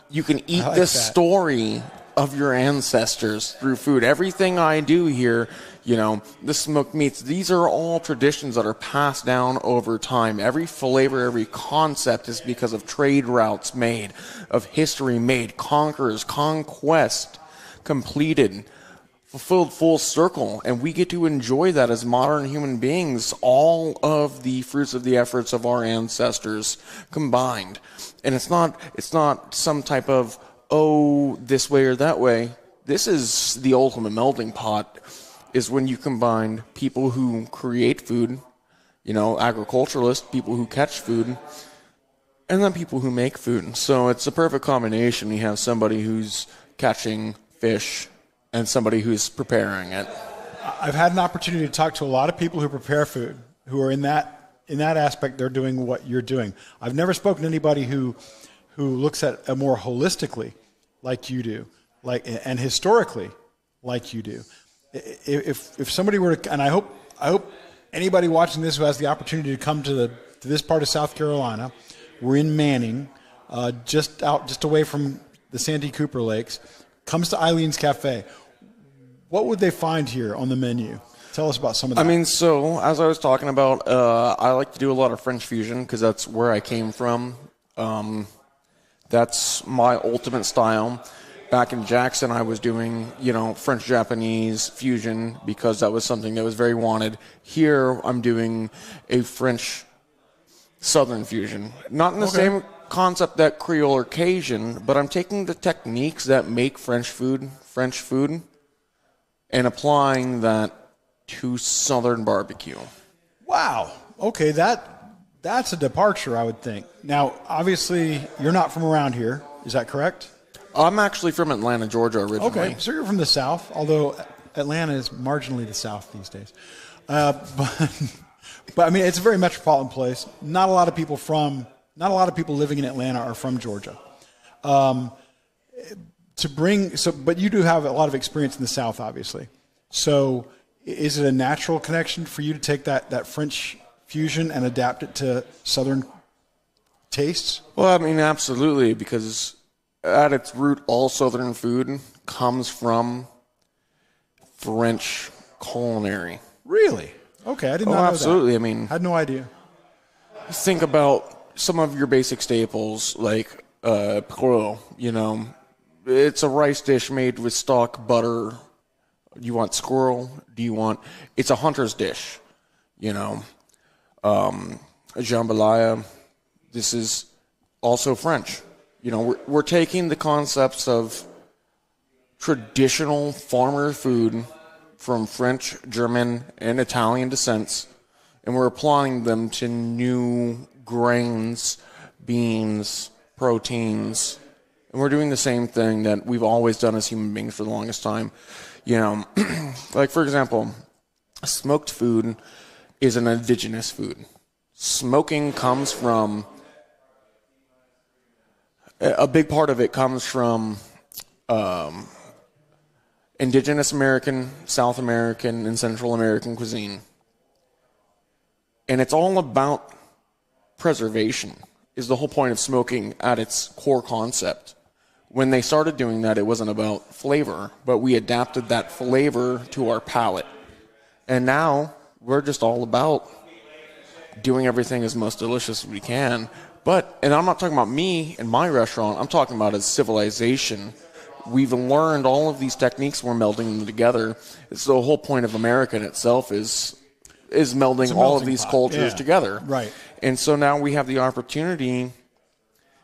D: You can eat the story of your ancestors through food. Everything I do here, the smoked meats, these are all traditions that are passed down over time. Every flavor, every concept is because of trade routes made, of history made, conquerors, conquest completed, fulfilled full circle, and we get to enjoy that as modern human beings, all of the fruits of the efforts of our ancestors combined. And it's not some type of, this way or that way. This is the ultimate melting pot, is when you combine people who create food, agriculturalists, people who catch food, and then people who make food. So it's a perfect combination. You have somebody who's catching fish and somebody who's preparing it.
A: I've had an opportunity to talk to a lot of people who prepare food, who are in that aspect. They're doing what you're doing. I've never spoken to anybody who looks at it more holistically, like you do, and historically, like you do. If somebody were to, and I hope anybody watching this who has the opportunity to come to this part of South Carolina, we're in Manning, just away from the Santee Cooper Lakes, comes to Eileen's Cafe. What would they find here on the menu? Tell us about some of that.
D: So as I was talking about, I like to do a lot of French fusion because that's where I came from. That's my ultimate style. Back in Jackson, I was doing, French-Japanese fusion because that was something that was very wanted. Here, I'm doing a French Southern fusion. Not in the same concept that Creole or Cajun, but I'm taking the techniques that make French food, and applying that to Southern barbecue.
A: Wow. Okay, that's a departure, I would think. Now, obviously, you're not from around here. Is that correct?
D: I'm actually from Atlanta, Georgia originally.
A: Okay, so you're from the South, although Atlanta is marginally the South these days. But I mean, it's a very metropolitan place. Not a lot of people living in Atlanta are from Georgia. But you do have a lot of experience in the South, obviously. So is it a natural connection for you to take that French fusion and adapt it to Southern tastes?
D: Well, I mean, absolutely, because at its root, all Southern food comes from French culinary.
A: Really? Okay, I did not know
D: absolutely.
A: that.
D: I mean,
A: I had no idea.
D: Think about some of your basic staples like picro. You know, it's a rice dish made with stock, butter. You want squirrel? It's a hunter's dish. You know, jambalaya. This is also French. You know, we're taking the concepts of traditional farmer food from French, German, and Italian descents, and we're applying them to new grains, beans, proteins, and we're doing the same thing that we've always done as human beings for the longest time. You know, like for example, smoked food is an indigenous food. Smoking comes from, a big part of it comes from indigenous American, South American, and Central American cuisine. And it's all about preservation, is the whole point of smoking at its core concept. When they started doing that, it wasn't about flavor, but we adapted that flavor to our palate. And now we're just all about doing everything as most delicious as we can. And I'm not talking about me and my restaurant, I'm talking about as civilization. We've learned all of these techniques, we're melding them together. It's the whole point of America in itself is melding all of these cultures together.
A: Right.
D: And so now we have the opportunity,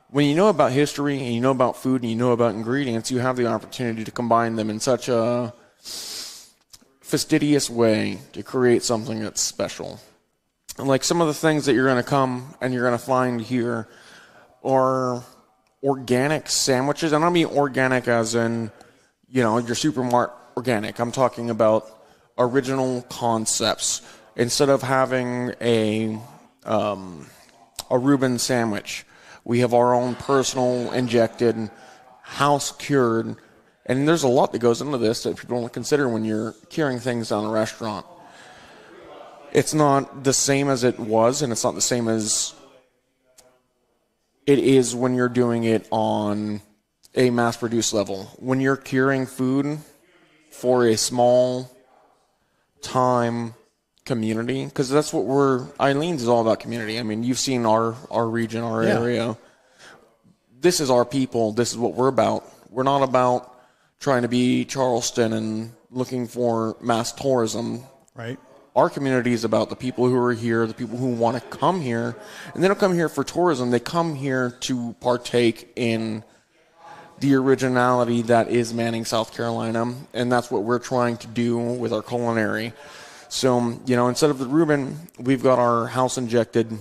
D: when you know about history and you know about food and you know about ingredients, you have the opportunity to combine them in such a fastidious way to create something that's special. And like some of the things that you're going to come and you're going to find here are organic sandwiches. And I don't mean organic as in, you know, your supermarket organic. I'm talking about original concepts. Instead of having a Reuben sandwich, we have our own personal injected, house cured, and there's a lot that goes into this that people don't consider when you're curing things down a restaurant. It's not the same as it was, and it's not the same as it is when you're doing it on a mass-produced level. When you're curing food for a small time community, because that's what Eileen's is all about, community. I mean, you've seen our region, our area. This is our people. This is what we're about. We're not about trying to be Charleston and looking for mass tourism.
A: Right.
D: Our community is about the people who are here, the people who want to come here. And they don't come here for tourism. They come here to partake in the originality that is Manning, South Carolina. And that's what we're trying to do with our culinary. So, you know, instead of the Reuben, we've got our house-injected,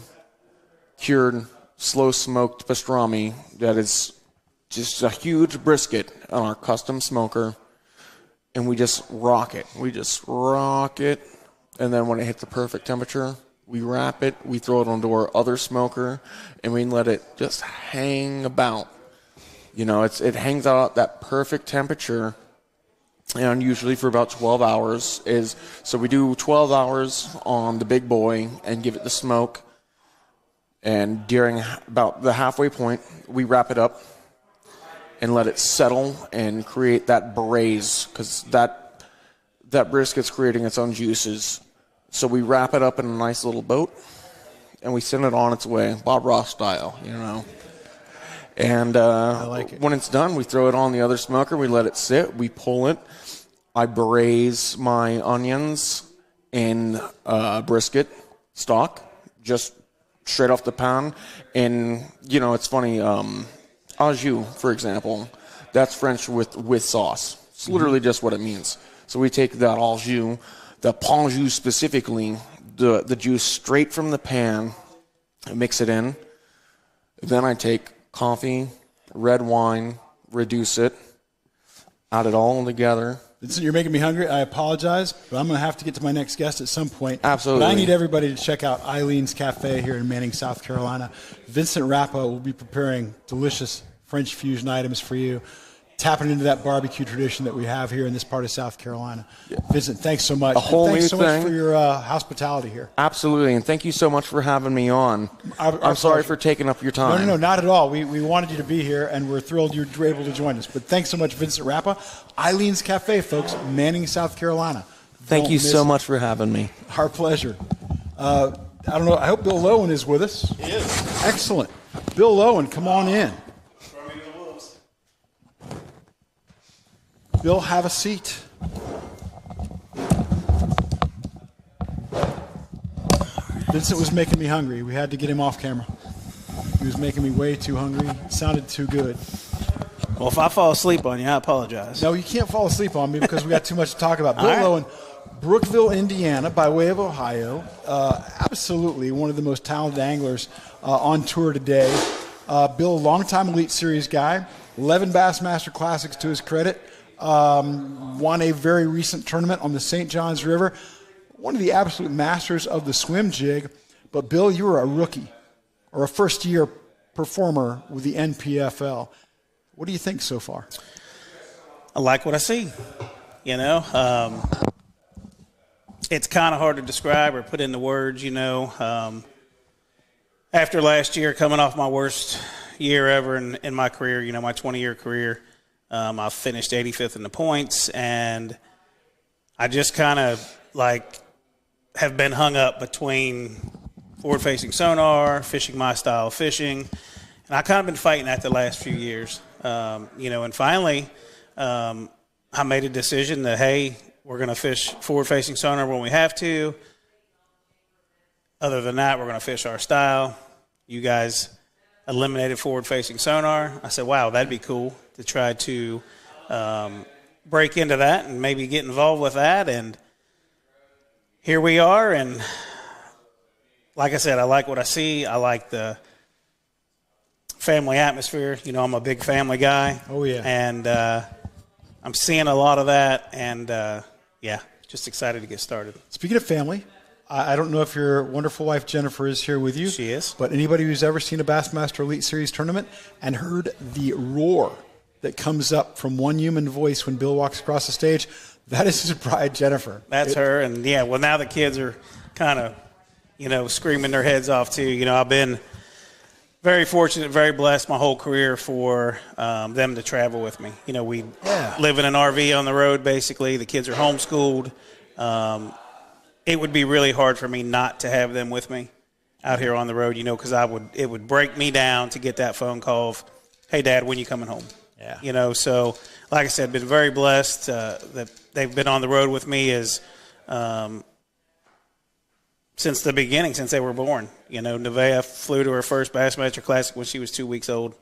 D: cured, slow-smoked pastrami that is just a huge brisket on our custom smoker. And we just rock it. And then when it hits the perfect temperature, we wrap it, we throw it onto our other smoker, and we let it just hang about. You know, it hangs out at that perfect temperature, and usually for about 12 hours. So we do 12 hours on the big boy and give it the smoke. And during about the halfway point, we wrap it up and let it settle and create that braise, because that brisket's creating its own juices. So we wrap it up in a nice little boat, and we send it on its way, Bob Ross style, you know. And
A: I like it.
D: When it's done, we throw it on the other smoker, we let it sit, we pull it. I braise my onions in brisket stock, just straight off the pan. And, it's funny, au jus, for example, that's French with sauce. It's literally just what it means. So we take that au jus, the pon jus specifically, the juice straight from the pan, mix it in. Then I take coffee, red wine, reduce it, add it all together.
A: Vincent, you're making me hungry. I apologize, but I'm going to have to get to my next guest at some point.
D: Absolutely.
A: But I need everybody to check out Eileen's Cafe here in Manning, South Carolina. Vincent Rappa will be preparing delicious French fusion items for you, tapping into that barbecue tradition that we have here in this part of South Carolina. Yeah. Vincent, thanks so much. Thanks so much for your hospitality here.
D: Absolutely, and thank you so much for having me on. I'm sorry for taking up your time.
A: No, not at all. We wanted you to be here, and we're thrilled you were able to join us. But thanks so much, Vincent Rappa. Eileen's Cafe, folks, Manning, South Carolina.
D: Thank you so much for having me.
A: Our pleasure. I don't know. I hope Bill Lowen is with us.
E: He is.
A: Excellent. Bill Lowen, come on in. Bill, have a seat. Vincent was making me hungry. We had to get him off camera. He was making me way too hungry. It sounded too good.
E: Well, if I fall asleep on you, I apologize.
A: No, you can't fall asleep on me because we got too much to talk about. Bill Lowen, Brookville, Indiana, by way of Ohio. Absolutely one of the most talented anglers on tour today. Bill, longtime Elite Series guy, 11 Bassmaster Classics to his credit. Won a very recent tournament on the St. Johns River. One of the absolute masters of the swim jig. But, Bill, you were a rookie or a first-year performer with the NPFL. What do you think so far?
E: I like what I see. It's kind of hard to describe or put into words, After last year, coming off my worst year ever in my career, my 20-year career, I finished 85th in the points, and I just kind of have been hung up between forward-facing sonar, fishing my style of fishing, and I kind of been fighting that the last few years. And finally, I made a decision that, hey, we're going to fish forward-facing sonar when we have to. Other than that, we're going to fish our style. You guys eliminated forward-facing sonar. I said, wow, that'd be cool to try to break into that and maybe get involved with that. And here we are. And like I said, I like what I see. I like the family atmosphere. I'm a big family guy.
A: Oh, yeah.
E: And I'm seeing a lot of that. And, just excited to get started.
A: Speaking of family, I don't know if your wonderful wife Jennifer is here with you.
E: She is.
A: But anybody who's ever seen a Bassmaster Elite Series tournament and heard the roar that comes up from one human voice when Bill walks across the stage, that is his bride, Jennifer.
E: That's her. And, now the kids are kind of, screaming their heads off too. I've been very fortunate, very blessed my whole career for them to travel with me. We live in an RV on the road, basically. The kids are homeschooled. It would be really hard for me not to have them with me out here on the road, because it would break me down to get that phone call of, hey, Dad, when you coming home?
A: Yeah.
E: So like I said, been very blessed that they've been on the road with me since the beginning, since they were born. Nevaeh flew to her first Bassmaster Classic when she was 2 weeks old.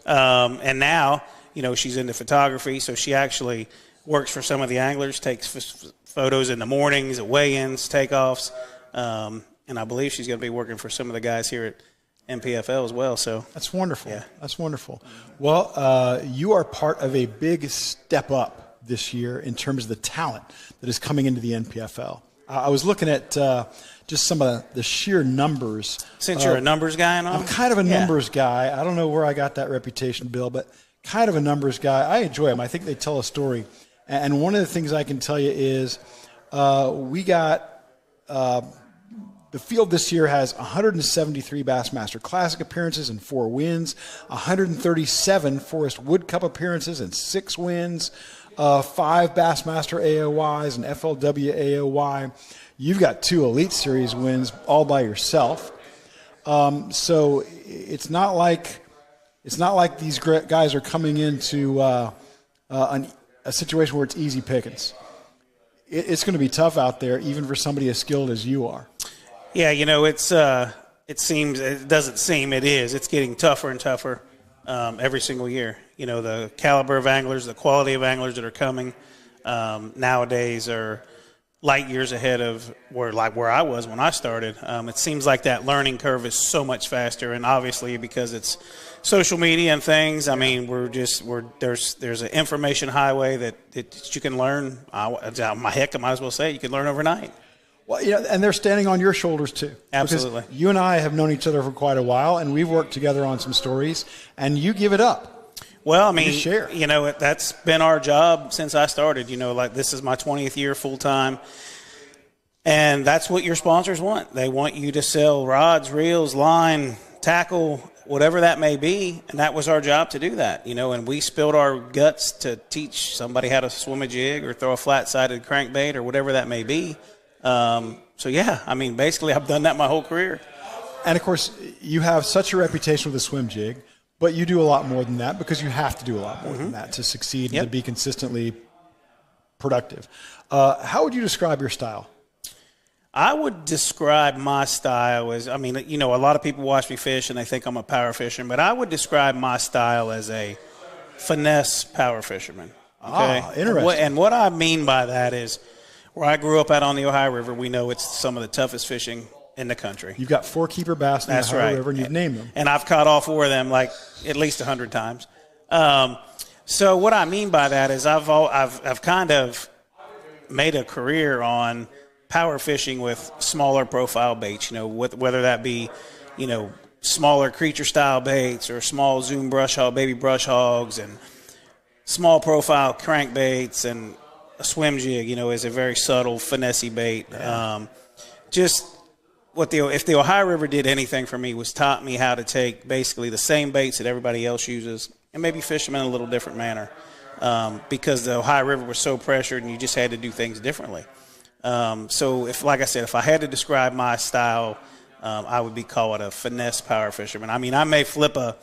E: And now, she's into photography, so she actually works for some of the anglers, takes photos in the mornings, at weigh-ins, takeoffs. And I believe she's going to be working for some of the guys here at NPFL as well. So
A: that's wonderful.
E: Yeah.
A: That's wonderful. Well, you are part of a big step up this year in terms of the talent that is coming into the NPFL. I was looking at just some of the sheer numbers.
E: Since you're a numbers guy and all?
A: I'm kind of a numbers guy. I don't know where I got that reputation, Bill, but kind of a numbers guy. I enjoy them. I think they tell a story. And one of the things I can tell you is we got the field this year has 173 Bassmaster Classic appearances and 4 wins, 137 Forrest Wood Cup appearances and 6 wins, 5 Bassmaster AOYs and FLW AOY. You've got 2 Elite Series wins all by yourself. So it's not like these guys are coming into a situation where it's easy pickings. It's going to be tough out there, even for somebody as skilled as you are.
E: Yeah, it's it doesn't seem, it is. It's getting tougher and tougher every single year. You know, the caliber of anglers, the quality of anglers that are coming nowadays are light years ahead of where I was when I started. It seems like that learning curve is so much faster, and obviously because it's social media and things, I mean, there's an information highway that you can learn. I might as well say you can learn overnight.
A: Well, yeah, and they're standing on your shoulders too.
E: Absolutely.
A: Because you and I have known each other for quite a while, and we've worked together on some stories, and you give it up.
E: Well, I mean,
A: share.
E: You know, that's been our job since I started. You know, like this is my 20th year full time. And that's what your sponsors want. They want you to sell rods, reels, line, tackle, whatever that may be. And that was our job to do that, you know, and we spilled our guts to teach somebody how to swim a jig or throw a flat-sided crankbait or whatever that may be. So, yeah, I mean, basically I've done that my whole career.
A: And, of course, you have such a reputation with a swim jig, but you do a lot more than that because you have to do a lot more than that to succeed and to be consistently productive. How would you describe your style?
E: I would describe my style as, I mean, you know, a lot of people watch me fish and they think I'm a power fisherman, but I would describe my style as a finesse power fisherman. Okay?
A: Interesting.
E: And what I mean by that is where I grew up out on the Ohio River, we know it's some of the toughest fishing in the country.
A: You've got 4 keeper bass in the Ohio River, and you've named them.
E: And I've caught all 4 of them like at least 100 times. So what I mean by that is I've kind of made a career on power fishing with smaller profile baits, you know, whether that be, you know, smaller creature style baits or small zoom brush hog, baby brush hogs, and small profile crankbaits, and a swim jig, you know, is a very subtle finessey bait. Just if the Ohio River did anything for me was taught me how to take basically the same baits that everybody else uses and maybe fish them in a little different manner, because the Ohio River was so pressured and you just had to do things differently. So like I said, if I had to describe my style, I would call it a finesse power fisherman. I mean, I may flip a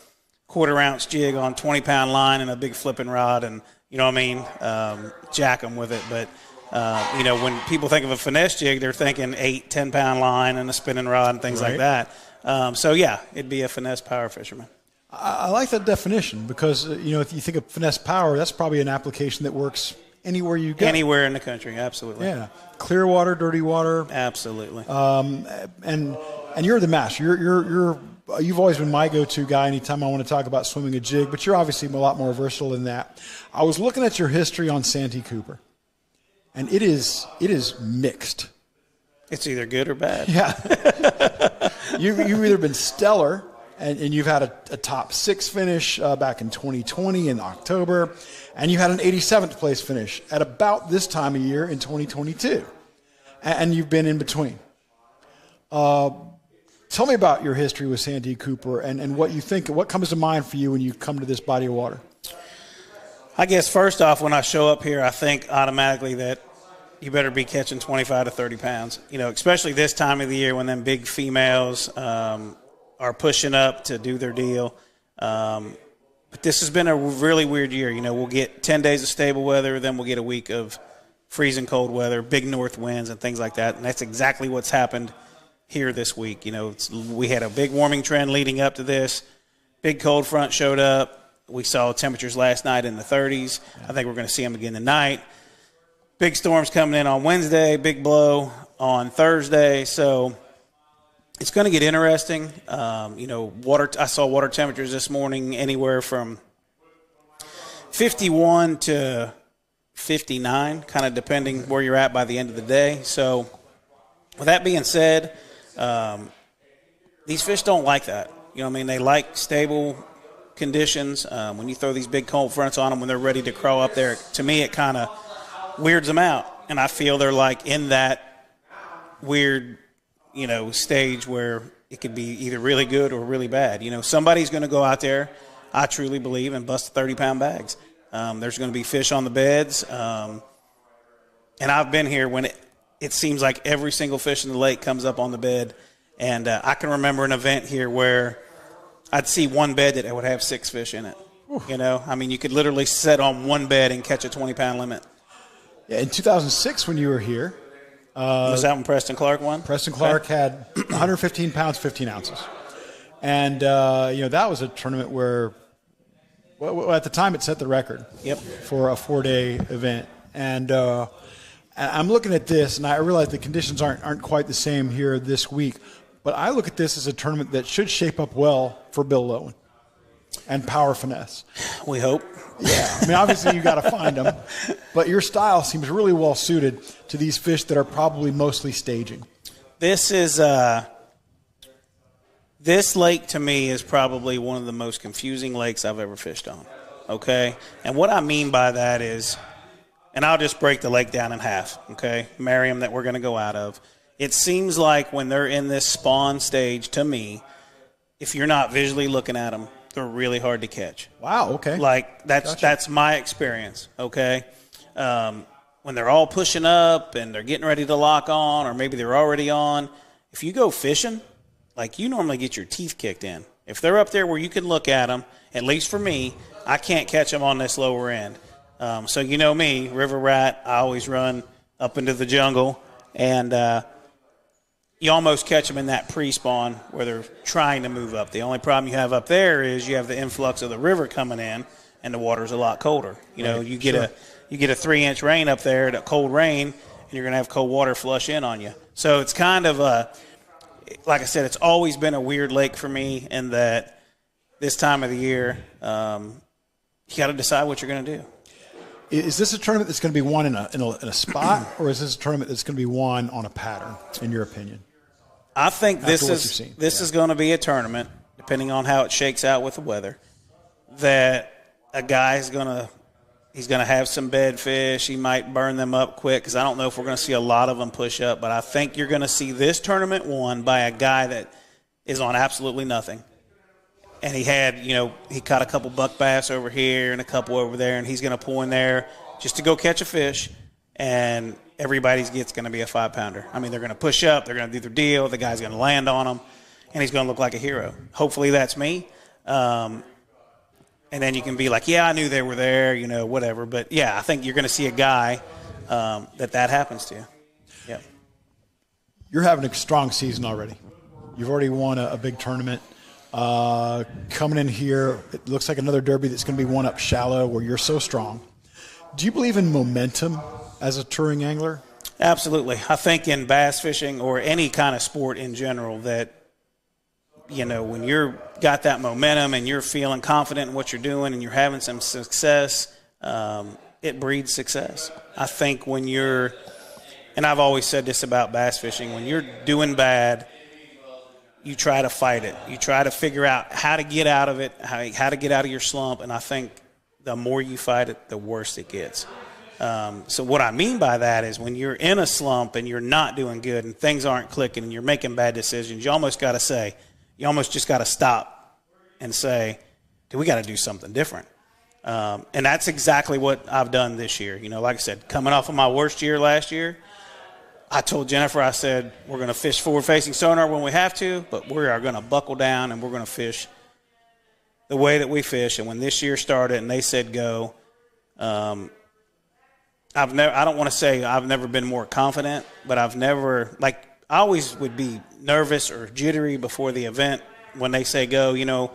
E: 1/4 ounce jig on 20-pound line and a big flipping rod and, you know what I mean, jack them with it. But, you know, when people think of a finesse jig, they're thinking 8-10-pound line and a spinning rod and things like that. So, yeah, it'd be a finesse power fisherman.
A: I like that definition because, you know, if you think of finesse power, that's probably an application that works anywhere you go.
E: Anywhere in the country, absolutely.
A: Yeah. Clear water, dirty water.
E: Absolutely.
A: And you're the master. You've always been my go-to guy anytime I want to talk about swimming a jig, but you're obviously a lot more versatile than that. I was looking at your history on Santee Cooper, and it is mixed.
E: It's either good or bad.
A: Yeah. You've either been stellar, and you've had a top 6 finish back in 2020 in October, and you had an 87th place finish at about this time of year in 2022, and you've been in between. Tell me about your history with Santee Cooper and what you think, what comes to mind for you when you come to this body of water.
E: I guess first off, when I show up here, I think automatically that you better be catching 25 to 30 pounds, you know, especially this time of the year when them big females are pushing up to do their deal. But this has been a really weird year. You know, we'll get 10 days of stable weather, then we'll get a week of freezing cold weather, big north winds and things like that. And that's exactly what's happened here this week. You know, we had a big warming trend leading up to this. Big cold front showed up. We saw temperatures last night in the 30s. I think we're going to see them again tonight. Big storms coming in on Wednesday, big blow on Thursday. So it's going to get interesting. You know, I saw water temperatures this morning anywhere from 51 to 59, kind of depending where you're at by the end of the day. So with that being said, these fish don't like that. You know what I mean? They like stable conditions. When you throw these big cold fronts on them when they're ready to crawl up there, to me it kind of weirds them out. And I feel they're like in that weird, you know, stage where it could be either really good or really bad. You know, somebody's going to go out there, I truly believe, and bust 30-pound bags. There's going to be fish on the beds. And I've been here when it seems like every single fish in the lake comes up on the bed. And I can remember an event here where I'd see one bed that would have 6 fish in it. You know, I mean, you could literally sit on one bed and catch a 20-pound limit.
A: Yeah, in 2006 when you were here,
E: Was that when Preston Clark won?
A: Preston Clark had 115 pounds, 15 ounces. And, that was a tournament where, well, at the time, it set the record for a 4-day event. And I'm looking at this, and I realize the conditions aren't quite the same here this week. But I look at this as a tournament that should shape up well for Bill Lowen and Power Finesse.
E: We hope.
A: Yeah. I mean, obviously you got to find them. But your style seems really well suited to these fish that are probably mostly staging.
E: This is this lake to me is probably one of the most confusing lakes I've ever fished on. Okay? And what I mean by that is, and I'll just break the lake down in half, okay? Merriam that we're going to go out of. It seems like when they're in this spawn stage, to me, if you're not visually looking at them, they're really hard to catch.
A: Wow, okay.
E: Like, that's my experience, okay? When they're all pushing up and they're getting ready to lock on, or maybe they're already on, if you go fishing, like, you normally get your teeth kicked in. If they're up there where you can look at them, at least for me, I can't catch them on this lower end. So you know me, river rat, I always run up into the jungle, and you almost catch them in that pre-spawn where they're trying to move up. The only problem you have up there is you have the influx of the river coming in, and the water's a lot colder. You know, you get a 3-inch rain up there, that cold rain, and you're going to have cold water flush in on you. So it's kind of like I said, it's always been a weird lake for me in that this time of the year, you got to decide what you're going to do.
A: Is this a tournament that's going to be won in a spot, or is this a tournament that's going to be won on a pattern, in your opinion?
E: I think this is going to be a tournament, depending on how it shakes out with the weather, that a guy's going to have some bed fish. He might burn them up quick, because I don't know if we're going to see a lot of them push up, but I think you're going to see this tournament won by a guy that is on absolutely nothing. And he caught a couple buck bass over here and a couple over there, and he's going to pull in there just to go catch a fish, and everybody's get's going to be a 5-pounder. I mean, they're going to push up, they're going to do their deal, the guy's going to land on them, and he's going to look like a hero. Hopefully that's me. And then you can be like, yeah, I knew they were there, whatever. But, yeah, I think you're going to see a guy that happens to. Yeah.
A: You're having a strong season already. You've already won a big tournament. Coming in here, it looks like another derby that's going to be won up shallow where you're so strong. Do you believe in momentum as a touring angler?
E: Absolutely. I think in bass fishing or any kind of sport in general that, when you're got that momentum and you're feeling confident in what you're doing and you're having some success, it breeds success. I think when and I've always said this about bass fishing, when you're doing bad, you try to fight it. You try to figure out how to get out of it, how to get out of your slump, and I think the more you fight it, the worse it gets. So what I mean by that is when you're in a slump and you're not doing good and things aren't clicking and you're making bad decisions, you almost just got to stop and say, we got to do something different. And that's exactly what I've done this year. Like I said, coming off of my worst year last year, I told Jennifer, I said, we're going to fish forward-facing sonar when we have to, but we are going to buckle down and we're going to fish the way that we fish. And when this year started and they said go, I don't want to say I've never been more confident, but I always would be nervous or jittery before the event when they say go.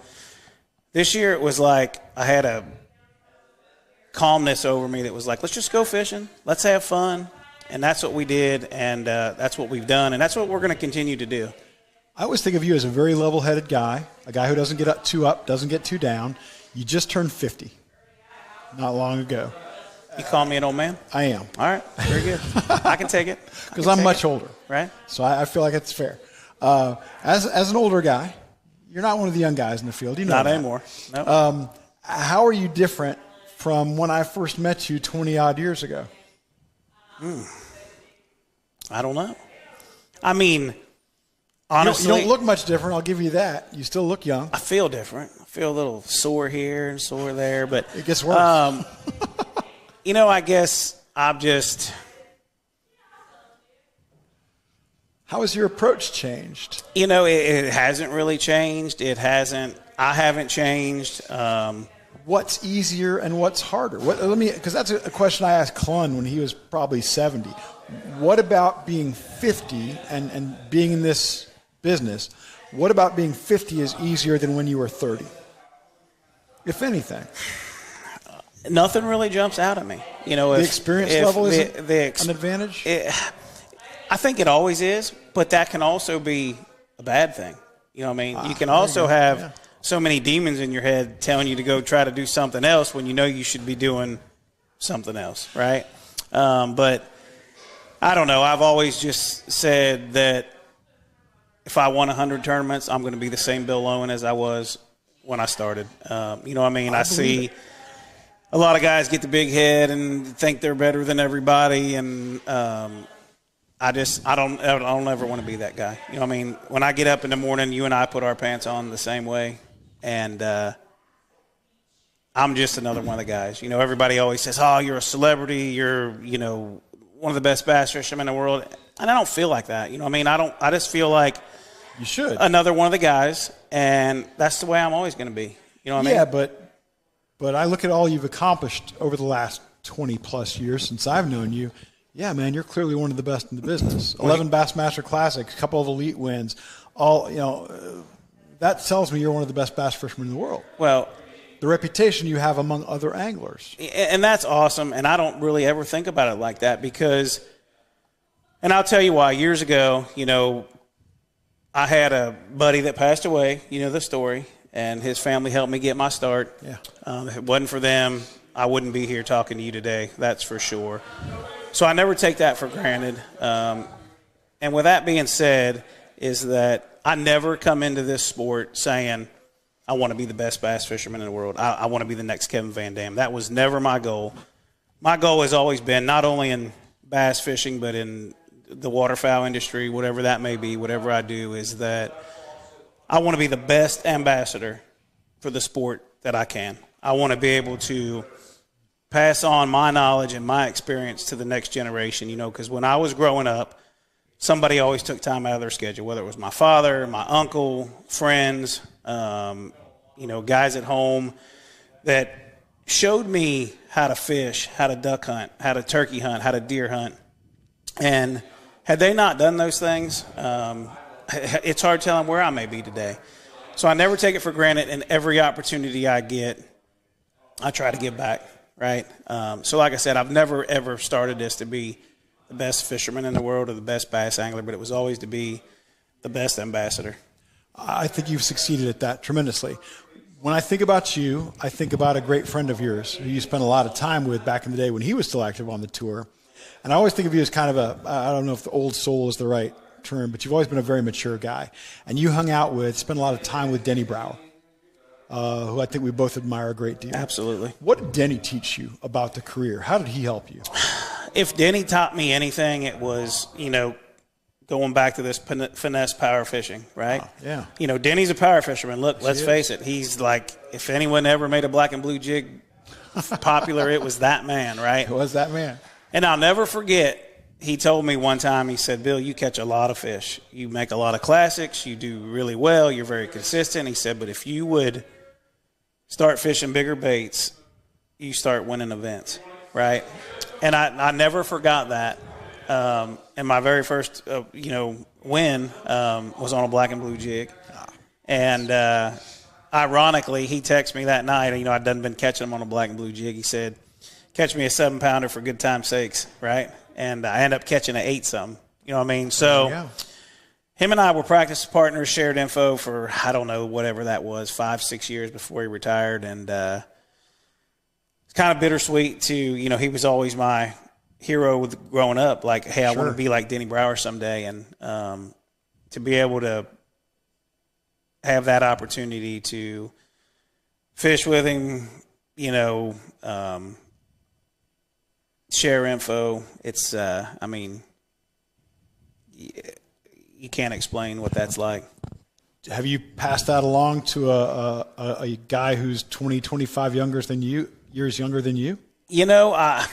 E: This year it was like I had a calmness over me that was like, let's just go fishing. Let's have fun. And that's what we did, and that's what we've done, and that's what we're going to continue to do.
A: I always think of you as a very level-headed guy, a guy who doesn't get up, doesn't get too down. You just turned 50 not long ago.
E: You call me an old man?
A: I am.
E: All right, very good. I can take it.
A: Because I'm much older.
E: Right.
A: So I feel like it's fair. As an older guy, you're not one of the young guys in the field.
E: Not anymore. No.
A: How are you different from when I first met you 20-odd years ago?
E: I don't know. I mean, honestly.
A: You don't look much different, I'll give you that. You still look young.
E: I feel different. I feel a little sore here and sore there. But
A: it gets worse.
E: I guess I'm just.
A: How has your approach changed?
E: It hasn't really changed. I haven't changed.
A: What's easier and what's harder? Because that's a question I asked Clun when he was probably 70. What about being 50 and being in this business? What about being 50 is easier than when you were 30? If anything.
E: Nothing really jumps out at me. You know,
A: The experience level is an advantage?
E: I think it always is, but that can also be a bad thing. You know what I mean? You can also have so many demons in your head telling you to go try to do something else when you know you should be doing something else, right? But I don't know. I've always just said that if I won 100 tournaments, I'm going to be the same Bill Lowen as I was when I started. You know what I mean? I see a lot of guys get the big head and think they're better than everybody, and I don't ever want to be that guy. You know what I mean? When I get up in the morning, you and I put our pants on the same way, and I'm just another one of the guys. You know, everybody always says, "Oh, you're a celebrity. You're, you know, one of the best bass fishermen in the world," and I don't feel like that. You know what I mean? I just feel like
A: you should
E: another one of the guys, and that's the way I'm always going to be. You know what I mean?
A: Yeah, but I look at all you've accomplished over the last 20 plus years since I've known you. Yeah, man, you're clearly one of the best in the business. 11 Bassmaster Classics, a couple of elite wins. All, you know, that tells me you're one of the best bass fishermen in the world.
E: Well,
A: the reputation you have among other anglers.
E: And that's awesome, and I don't really ever think about it like that because, and I'll tell you why. Years ago, you know, I had a buddy that passed away, you know the story, and his family helped me get my start.
A: Yeah.
E: If it wasn't for them, I wouldn't be here talking to you today, that's for sure. So I never take that for granted. And with that being said, is that I never come into this sport saying I want to be the best bass fisherman in the world. I want to be the next Kevin Van Dam. That was never my goal. My goal has always been not only in bass fishing but in the waterfowl industry, whatever that may be, whatever I do, is that I want to be the best ambassador for the sport that I can. I want to be able to pass on my knowledge and my experience to the next generation, you know, because when I was growing up, somebody always took time out of their schedule, whether it was my father, my uncle, friends, you know, guys at home that showed me how to fish, how to duck hunt, how to turkey hunt, how to deer hunt. And had they not done those things, it's hard telling where I may be today. So I never take it for granted, and every opportunity I get, I try to give back, right? So like I said, I've never, ever started this to be the best fisherman in the world or the best bass angler, but it was always to be the best ambassador.
A: I think you've succeeded at that tremendously. When I think about you, I think about a great friend of yours who you spent a lot of time with back in the day when he was still active on the tour. And I always think of you as kind of I don't know if the old soul is the right term, but you've always been a very mature guy. And you hung out with, spent a lot of time with Denny Brower, who I think we both admire a great deal.
E: Absolutely.
A: What did Denny teach you about the career? How did he help you?
E: If Denny taught me anything, it was, you know, going back to this finesse power fishing, right?
A: Yeah.
E: You know, Denny's a power fisherman. Look, let's face it. He's like, if anyone ever made a black and blue jig popular, it was that man, right?
A: It was that man.
E: And I'll never forget, he told me one time, he said, "Bill, you catch a lot of fish. You make a lot of classics. You do really well. You're very consistent." He said, "But if you would start fishing bigger baits, you start winning events," right? And I never forgot that. And my very first, win was on a black and blue jig. And ironically, he texted me that night. You know, I'd done been catching him on a black and blue jig. He said, "Catch me a 7-pounder for good time's sakes," right? And I ended up catching an 8-something. You know what I mean? So him and I were practice partners, shared info for, I don't know, whatever that was, 5-6 years before he retired. And it's kind of bittersweet to, you know, he was always my hero with growing up. Like, hey, I want to be like Denny Brower someday. And to be able to have that opportunity to fish with him, you know, share info. It's, I mean, you can't explain what that's like.
A: Have you passed that along to a guy who's 20, 25 years younger than you?
E: You know, I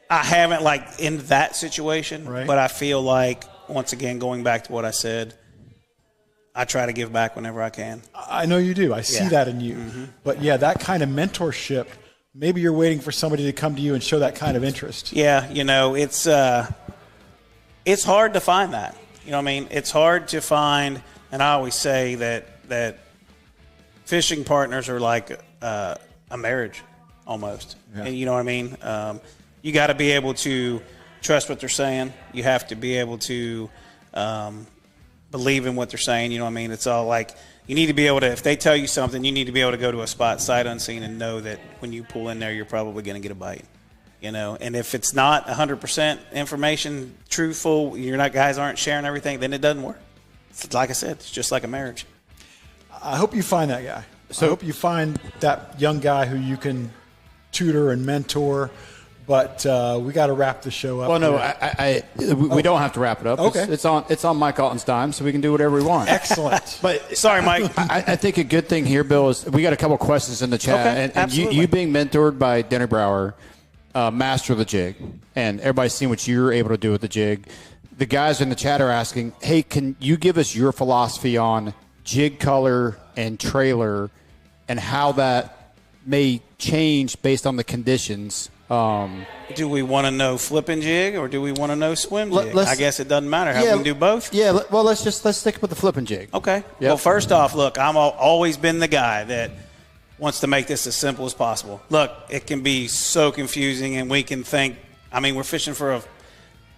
E: haven't, like, in that situation,
A: right.
E: But I feel like, once again, going back to what I said, I try to give back whenever I can.
A: I know you do. I see that in you. Mm-hmm. But, yeah, that kind of mentorship maybe you're waiting for somebody to come to you and show that kind of interest.
E: Yeah, it's hard to find that. You know what I mean? It's hard to find, and I always say that fishing partners are like a marriage almost.
A: Yeah.
E: And you know what I mean? You got to be able to trust what they're saying. You have to be able to believe in what they're saying. You know what I mean? It's all like you need to be able to, if they tell you something, you need to be able to go to a spot sight unseen and know that when you pull in there, you're probably going to get a bite. And if it's not 100% information truthful, guys aren't sharing everything, then it doesn't work. It's, like I said, it's just like a marriage.
A: I hope you find that guy. So I hope you find that young guy who you can tutor and mentor. But we got to wrap the show up.
C: Well, no, we don't have to wrap it up.
A: Okay.
C: It's on Mike Alton's dime, so we can do whatever we want.
A: Excellent.
C: But
E: sorry, Mike.
C: I think a good thing here, Bill, is we got a couple questions in the chat.
E: Okay,
C: and you being mentored by Denny Brower, master of the jig, and everybody's seen what you're able to do with the jig. The guys in the chat are asking, hey, can you give us your philosophy on jig color and trailer and how that may change based on the conditions?
E: Do we want to know flipping jig or do we want to know swim jig? I guess it doesn't matter. We can do both.
C: Yeah, well, let's stick with the flipping jig.
E: Okay.
C: Yep.
E: Well, first off, look, I've always been the guy that wants to make this as simple as possible. Look, it can be so confusing, and we can think, we're fishing for a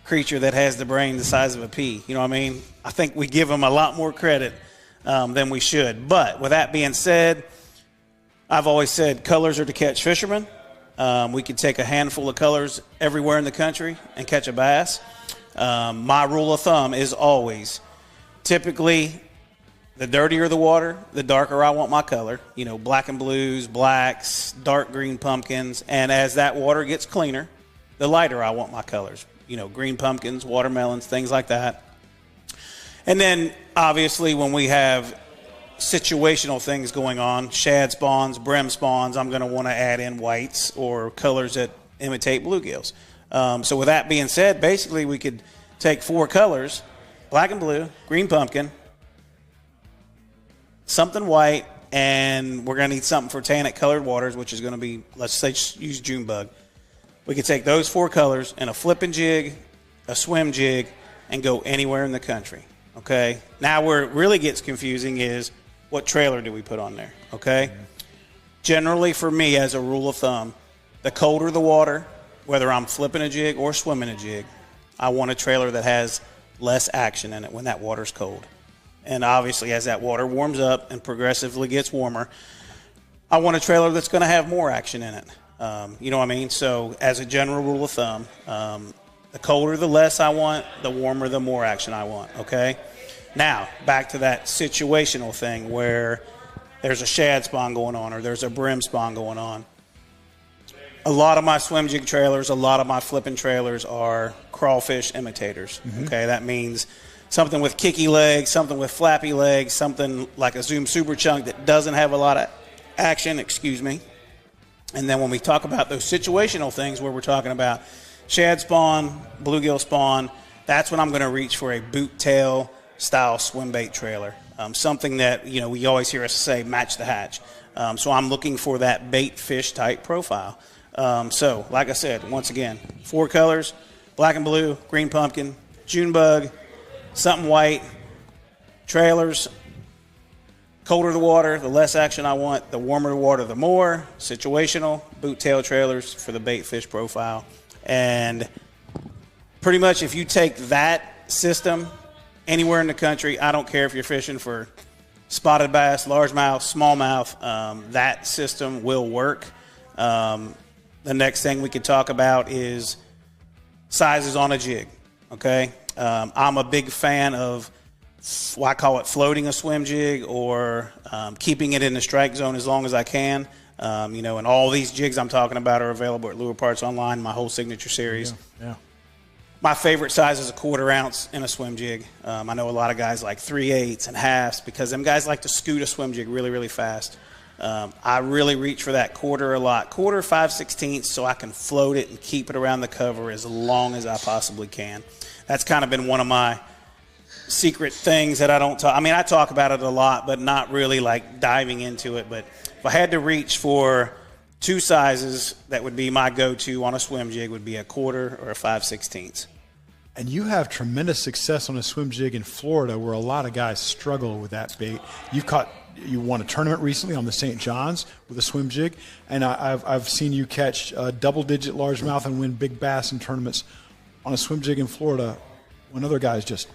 E: creature that has the brain the size of a pea. You know what I mean? I think we give them a lot more credit than we should. But with that being said, I've always said colors are to catch fishermen. We could take a handful of colors everywhere in the country and catch a bass. My rule of thumb is always, typically, the dirtier the water, the darker I want my color. Black and blues, blacks, dark green pumpkins. And as that water gets cleaner, the lighter I want my colors. Green pumpkins, watermelons, things like that. And then, obviously, when we have situational things going on, shad spawns, brim spawns, I'm going to want to add in whites or colors that imitate bluegills. So with that being said, basically we could take 4 colors, black and blue, green pumpkin, something white, and we're going to need something for tannic colored waters, which is going to be, let's say, use June bug. We could take those 4 colors and a flipping jig, a swim jig, and go anywhere in the country. Okay? Now where it really gets confusing is what trailer do we put on there? Okay? Mm-hmm. Generally, for me, as a rule of thumb, the colder the water, whether I'm flipping a jig or swimming a jig, I want a trailer that has less action in it when that water's cold. And obviously, as that water warms up and progressively gets warmer, I want a trailer that's going to have more action in it. You know what I mean? So as a general rule of thumb, the colder the less I want, the warmer the more action I want, okay? Now, back to that situational thing where there's a shad spawn going on or there's a brim spawn going on. A lot of my swim jig trailers, a lot of my flipping trailers are crawfish imitators, okay? That means something with kicky legs, something with flappy legs, something like a Zoom Super Chunk that doesn't have a lot of action, And then when we talk about those situational things where we're talking about shad spawn, bluegill spawn, that's when I'm going to reach for a boot tail style swim bait trailer. Something that, we always hear us say, match the hatch. So I'm looking for that bait fish type profile. So like I said, once again, 4 colors, black and blue, green pumpkin, June bug, something white, trailers. Colder the water, the less action I want. The warmer the water, the more. Situational, boot tail trailers for the bait fish profile. And pretty much if you take that system anywhere in the country, I don't care if you're fishing for spotted bass, largemouth, smallmouth, that system will work. The next thing we could talk about is sizes on a jig, okay? I'm a big fan of, I call it floating a swim jig or keeping it in the strike zone as long as I can. And all these jigs I'm talking about are available at Lure Parts Online, my whole signature series.
A: Yeah.
E: My favorite size is a 1/4 ounce in a swim jig. I know a lot of guys like 3/8 and halves because them guys like to scoot a swim jig really, really fast. I really reach for that 1/4 a lot. 1/4, 5/16 so I can float it and keep it around the cover as long as I possibly can. That's kind of been one of my secret things that I don't talk. I talk about it a lot, but not really like diving into it. But if I had to reach for two sizes that would be my go-to on a swim jig would be a 1/4 or a 5/16.
A: And you have tremendous success on a swim jig in Florida where a lot of guys struggle with that bait. You won a tournament recently on the St. John's with a swim jig, and I've seen you catch double-digit largemouth and win big bass in tournaments on a swim jig in Florida when other guys just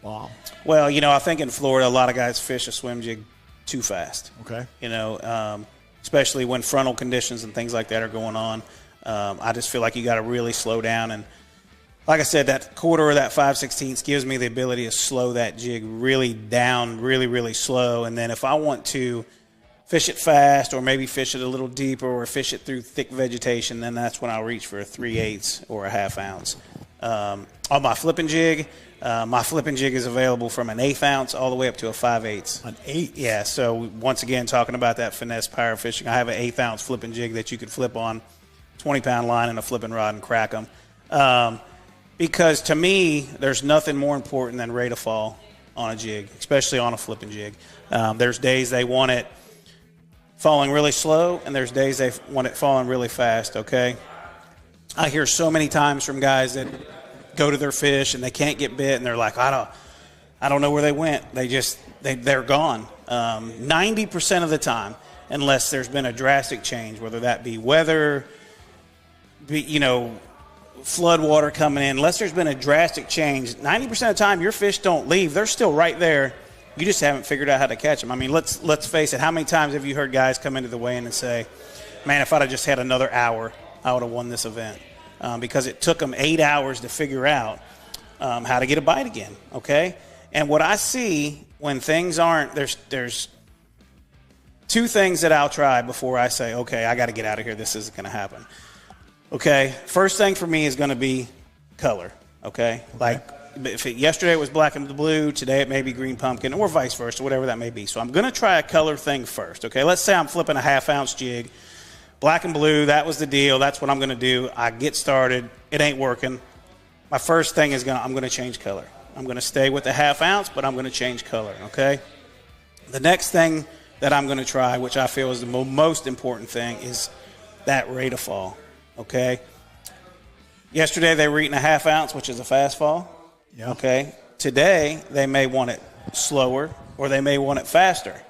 A: bomb.
E: Well, I think in Florida a lot of guys fish a swim jig too fast.
A: Okay.
E: Especially when frontal conditions and things like that are going on. I just feel like you got to really slow down. And like I said, that 1/4 or that 5/16 gives me the ability to slow that jig really down, really, really slow. And then if I want to fish it fast or maybe fish it a little deeper or fish it through thick vegetation, then that's when I'll reach for a 3/8 or a 1/2 ounce. On my flipping jig is available from an 1/8 ounce all the way up to a 5/8.
A: An 8?
E: Yeah, so once again, talking about that finesse power fishing, I have an 1/8 ounce flipping jig that you could flip on 20-pound line and a flipping rod and crack them. Because to me, there's nothing more important than rate of fall on a jig, especially on a flipping jig. There's days they want it falling really slow, and there's days they want it falling really fast, okay? I hear so many times from guys that go to their fish and they can't get bit, and they're like, I don't know where they went. They're gone. 90% of the time, unless there's been a drastic change, whether that be weather, flood water coming in, unless there's been a drastic change, 90% of the time your fish don't leave. They're still right there. You just haven't figured out how to catch them. I mean, let's face it. How many times have you heard guys come into the weigh-in and say, man, if I'd have just had another hour, I would have won this event? Because it took them 8 hours to figure out how to get a bite again, okay? And what I see when things aren't, there's two things that I'll try before I say, okay, I got to get out of here. This isn't going to happen. Okay, first thing for me is going to be color, okay? Like yesterday it was black and blue, today it may be green pumpkin, or vice versa, whatever that may be. So I'm going to try a color thing first, okay? Let's say I'm flipping a 1/2 ounce jig, black and blue, that was the deal, that's what I'm going to do. I get started, it ain't working. My first thing is I'm going to change color. I'm going to stay with the 1/2 ounce, but I'm going to change color, okay? The next thing that I'm going to try, which I feel is the most important thing, is that rate of fall. Okay. Yesterday they were eating a 1/2 ounce, which is a fast fall.
A: Yeah.
E: Okay. Today they may want it slower or they may want it faster.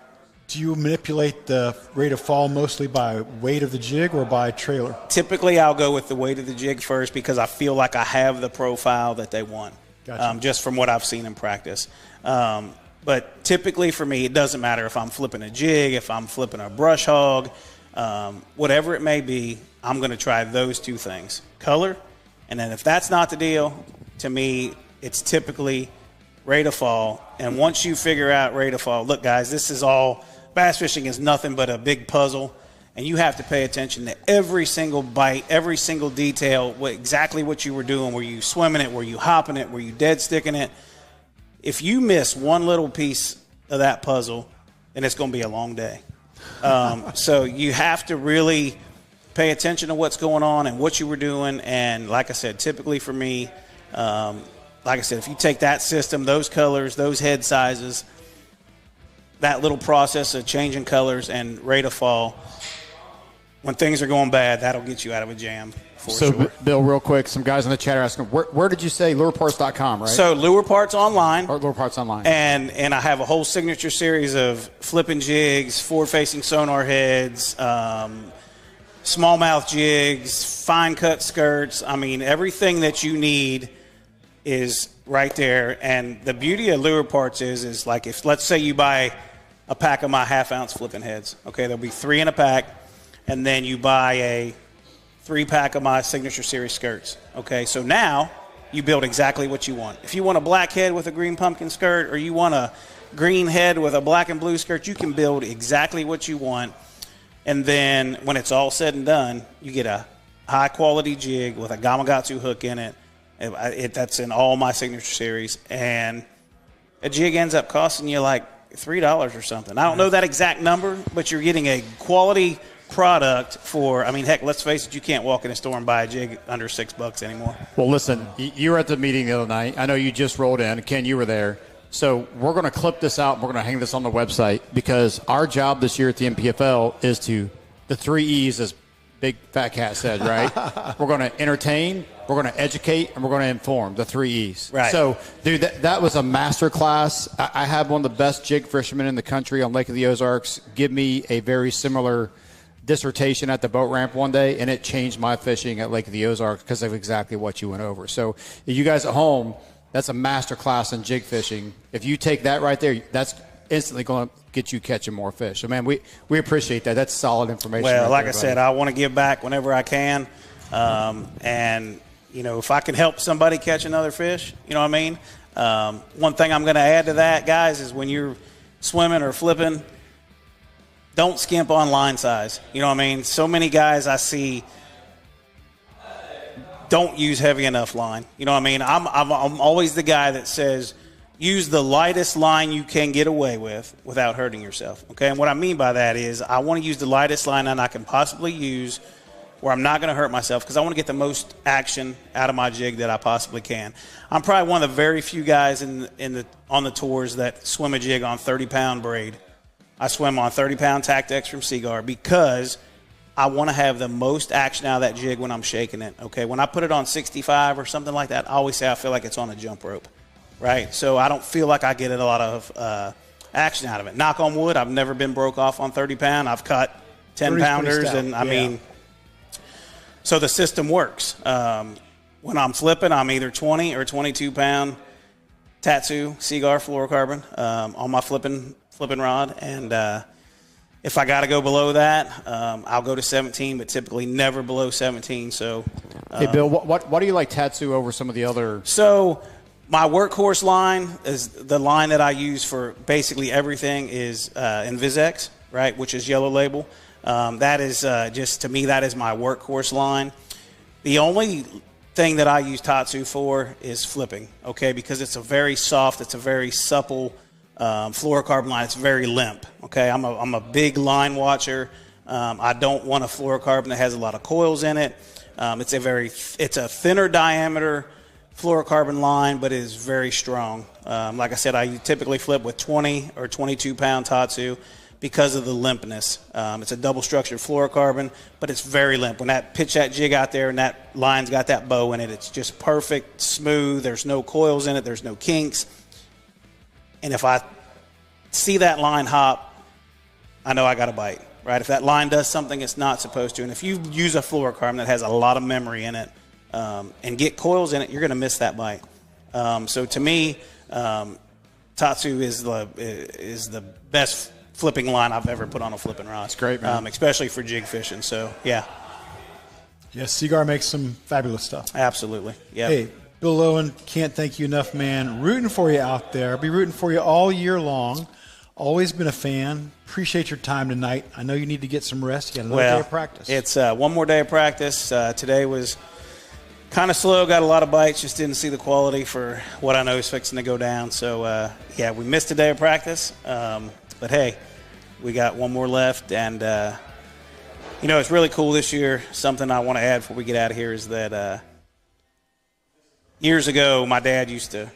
A: Do you manipulate the rate of fall mostly by weight of the jig or by trailer?
E: Typically I'll go with the weight of the jig first because I feel like I have the profile that they want.
A: Gotcha.
E: Just from what I've seen in practice. But typically for me, it doesn't matter if I'm flipping a jig, if I'm flipping a brush hog, whatever it may be, I'm going to try those two things, color, and then if that's not the deal, to me, it's typically rate of fall. And once you figure out rate of fall, look, guys, bass fishing is nothing but a big puzzle, and you have to pay attention to every single bite, every single detail, exactly what you were doing. Were you swimming it? Were you hopping it? Were you dead sticking it? If you miss one little piece of that puzzle, then it's going to be a long day. So you have to really pay attention to what's going on and what you were doing. And like I said, typically for me, if you take that system, those colors, those head sizes, that little process of changing colors and rate of fall, when things are going bad, that'll get you out of a jam for sure.
C: Bill, real quick, some guys in the chat are asking, where did you say lureparts.com, right?
E: So Lure Parts Online.
C: Or Lure Parts Online.
E: And I have a whole signature series of flipping jigs, forward-facing sonar heads, smallmouth jigs, fine-cut skirts. I mean, everything that you need is right there. And the beauty of Lure Parts is like if, let's say you buy a pack of my 1/2 ounce flipping heads. Okay, there'll be 3 in a pack. And then you buy a 3-pack of my signature series skirts. Okay, so now you build exactly what you want. If you want a black head with a green pumpkin skirt or you want a green head with a black and blue skirt, you can build exactly what you want. And then when it's all said and done, you get a high-quality jig with a Gamakatsu hook in it. That's in all my signature series. And a jig ends up costing you like $3 or something. I don't know that exact number, but you're getting a quality product for, I mean, heck, let's face it, you can't walk in a store and buy a jig under $6 anymore.
C: Well, listen, you were at the meeting the other night. I know you just rolled in. Ken, you were there. So we're going to clip this out and we're going to hang this on the website because our job this year at the NPFL is the 3 E's, as Big Fat Cat said, right? We're going to entertain, we're going to educate, and we're going to inform, the 3 E's.
E: Right.
C: So, dude, that was a master class. I had one of the best jig fishermen in the country on Lake of the Ozarks give me a very similar dissertation at the boat ramp one day, and it changed my fishing at Lake of the Ozarks because of exactly what you went over. So, you guys at home, that's a master class in jig fishing. If you take that right there, that's instantly going to get you catching more fish. So, man, we appreciate that. That's solid information.
E: Well,
C: right
E: like
C: there,
E: I said, I want to give back whenever I can. And, you know, if I can help somebody catch another fish, you know what I mean? One thing I'm going to add to that, guys, is when you're swimming or flipping, don't skimp on line size. You know what I mean? So many guys I see don't use heavy enough line. You know what I mean? I'm always the guy that says, use the lightest line you can get away with without hurting yourself, okay? And what I mean by that is I want to use the lightest line that I can possibly use where I'm not going to hurt myself because I want to get the most action out of my jig that I possibly can. I'm probably one of the very few guys on the tours that swim a jig on 30-pound braid. I swim on 30-pound Tactex from Seaguar because I want to have the most action out of that jig when I'm shaking it, okay? When I put it on 65 or something like that, I always say I feel like it's on a jump rope. Right, so I don't feel like I get a lot of action out of it. Knock on wood, I've never been broke off on 30-pound. I've caught 10-pounders, and I mean, so the system works. When I'm flipping, I'm either 20 or 22-pound Tatsu Seaguar fluorocarbon on my flipping rod, and if I got to go below that, I'll go to 17, but typically never below 17. So,
C: hey, Bill, what do you like Tatsu over some of the other?
E: So. My workhorse line is the line that I use for basically everything is Invisex, right, which is yellow label. That is just, to me, that is my workhorse line. The only thing that I use Tatsu for is flipping, okay, because it's a very soft, it's a very supple fluorocarbon line. It's very limp, okay. I'm a big line watcher. I don't want a fluorocarbon that has a lot of coils in it. It's a thinner diameter fluorocarbon line, but it is very strong. Like I said, I typically flip with 20 or 22-pound Tatsu because of the limpness. It's a double-structured fluorocarbon, but it's very limp. When I pitch that jig out there and that line's got that bow in it, it's just perfect, smooth. There's no coils in it. There's no kinks. And if I see that line hop, I know I got a bite, right? If that line does something it's not supposed to, and if you use a fluorocarbon that has a lot of memory in it, and get coils in it, you're going to miss that bite. So to me, Tatsu is the best flipping line I've ever put on a flipping rod.
C: That's great, man.
E: Especially for jig fishing. So, yeah.
A: Yes, Seaguar makes some fabulous stuff.
E: Absolutely. Yeah.
A: Hey, Bill Owen, can't thank you enough, man. Rooting for you out there. I'll be rooting for you all year long. Always been a fan. Appreciate your time tonight. I know you need to get some rest. You got another day of practice.
E: It's one more day of practice. Today was kind of slow, got a lot of bites, just didn't see the quality for what I know is fixing to go down. So, yeah, we missed a day of practice. But, hey, we got one more left. And, you know, it's really cool this year. Something I want to add before we get out of here is that years ago my dad used to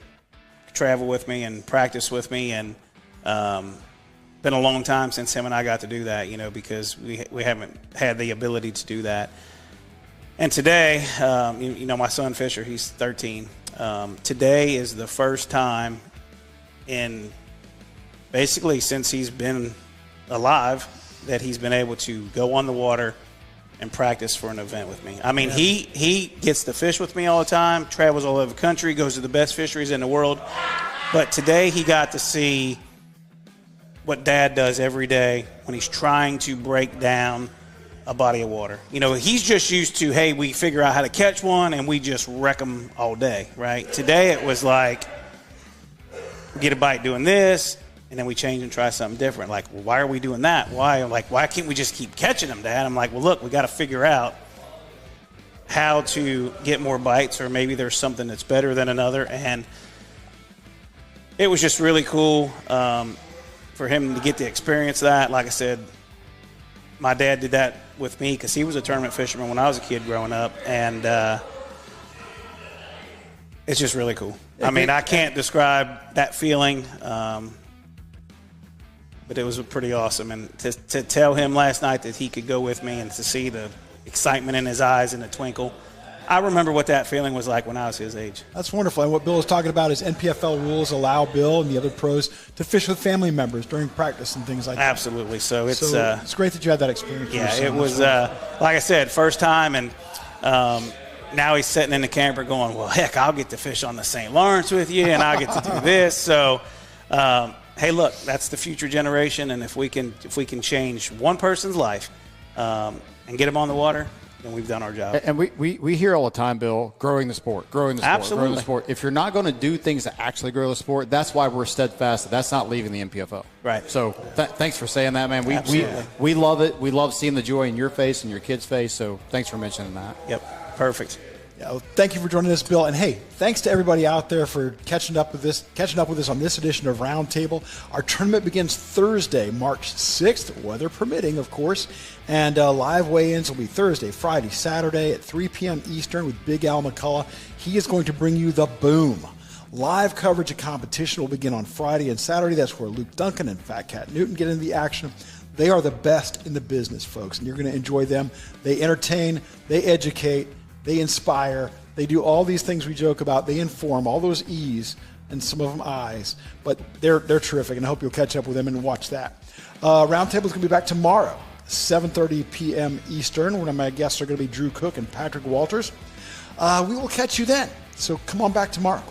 E: travel with me and practice with me. And been a long time since him and I got to do that, you know, because we haven't had the ability to do that. And today, you know, my son Fisher, he's 13. Today is the first time in basically since he's been alive that he's been able to go on the water and practice for an event with me. I mean, he gets to fish with me all the time, travels all over the country, goes to the best fisheries in the world. But today he got to see what Dad does every day when he's trying to break down a body of water. You know, he's just used to, hey, we figure out how to catch one and we just wreck them all day, right? Today it was like, we get a bite doing this, and then we change and try something different. Like, well, why are we doing that? Why? Like, why can't we just keep catching them, Dad? I'm like, well, look, we got to figure out how to get more bites, or maybe there's something that's better than another. And it was just really cool for him to get to experience that. Like I said, my dad did that with me because he was a tournament fisherman when I was a kid growing up, and it's just really cool. I mean, I can't describe that feeling, but it was pretty awesome. And to tell him last night that he could go with me and to see the excitement in his eyes and a twinkle. I remember what that feeling was like when I was his age.
A: That's wonderful. And what Bill is talking about is NPFL rules allow Bill and the other pros to fish with family members during practice and things like that.
E: Absolutely. So it's
A: great that you had that experience.
E: Yeah, it was, like I said, first time. And now he's sitting in the camper going, well, heck, I'll get to fish on the St. Lawrence with you, and I get to do this. So, hey, look, that's the future generation. And if we can change one person's life and get them on the water, and we've done our job.
C: And we hear all the time, Bill, growing the sport.
E: Absolutely.
C: Growing the sport. If you're not going to do things that actually grow the sport, that's why we're steadfast. That's not leaving the NPFL.
E: Right.
C: So thanks for saying that, man.
E: Absolutely.
C: We love it. We love seeing the joy in your face and your kids' face. So thanks for mentioning that.
E: Yep. Perfect.
A: Yeah, well, thank you for joining us, Bill. And hey, thanks to everybody out there for catching up with us on this edition of Roundtable. Our tournament begins Thursday, March 6th, weather permitting, of course. And live weigh-ins will be Thursday, Friday, Saturday at 3 p.m. Eastern with Big Al McCullough. He is going to bring you the boom. Live coverage of competition will begin on Friday and Saturday. That's where Luke Duncan and Fat Cat Newton get into the action. They are the best in the business, folks, and you're going to enjoy them. They entertain, they educate, they inspire. They do all these things we joke about. They inform, all those E's and some of them I's. But they're terrific, and I hope you'll catch up with them and watch that. Roundtable is going to be back tomorrow, 7:30 p.m. Eastern. One of my guests are going to be Drew Cook and Patrick Walters. We will catch you then. So come on back tomorrow.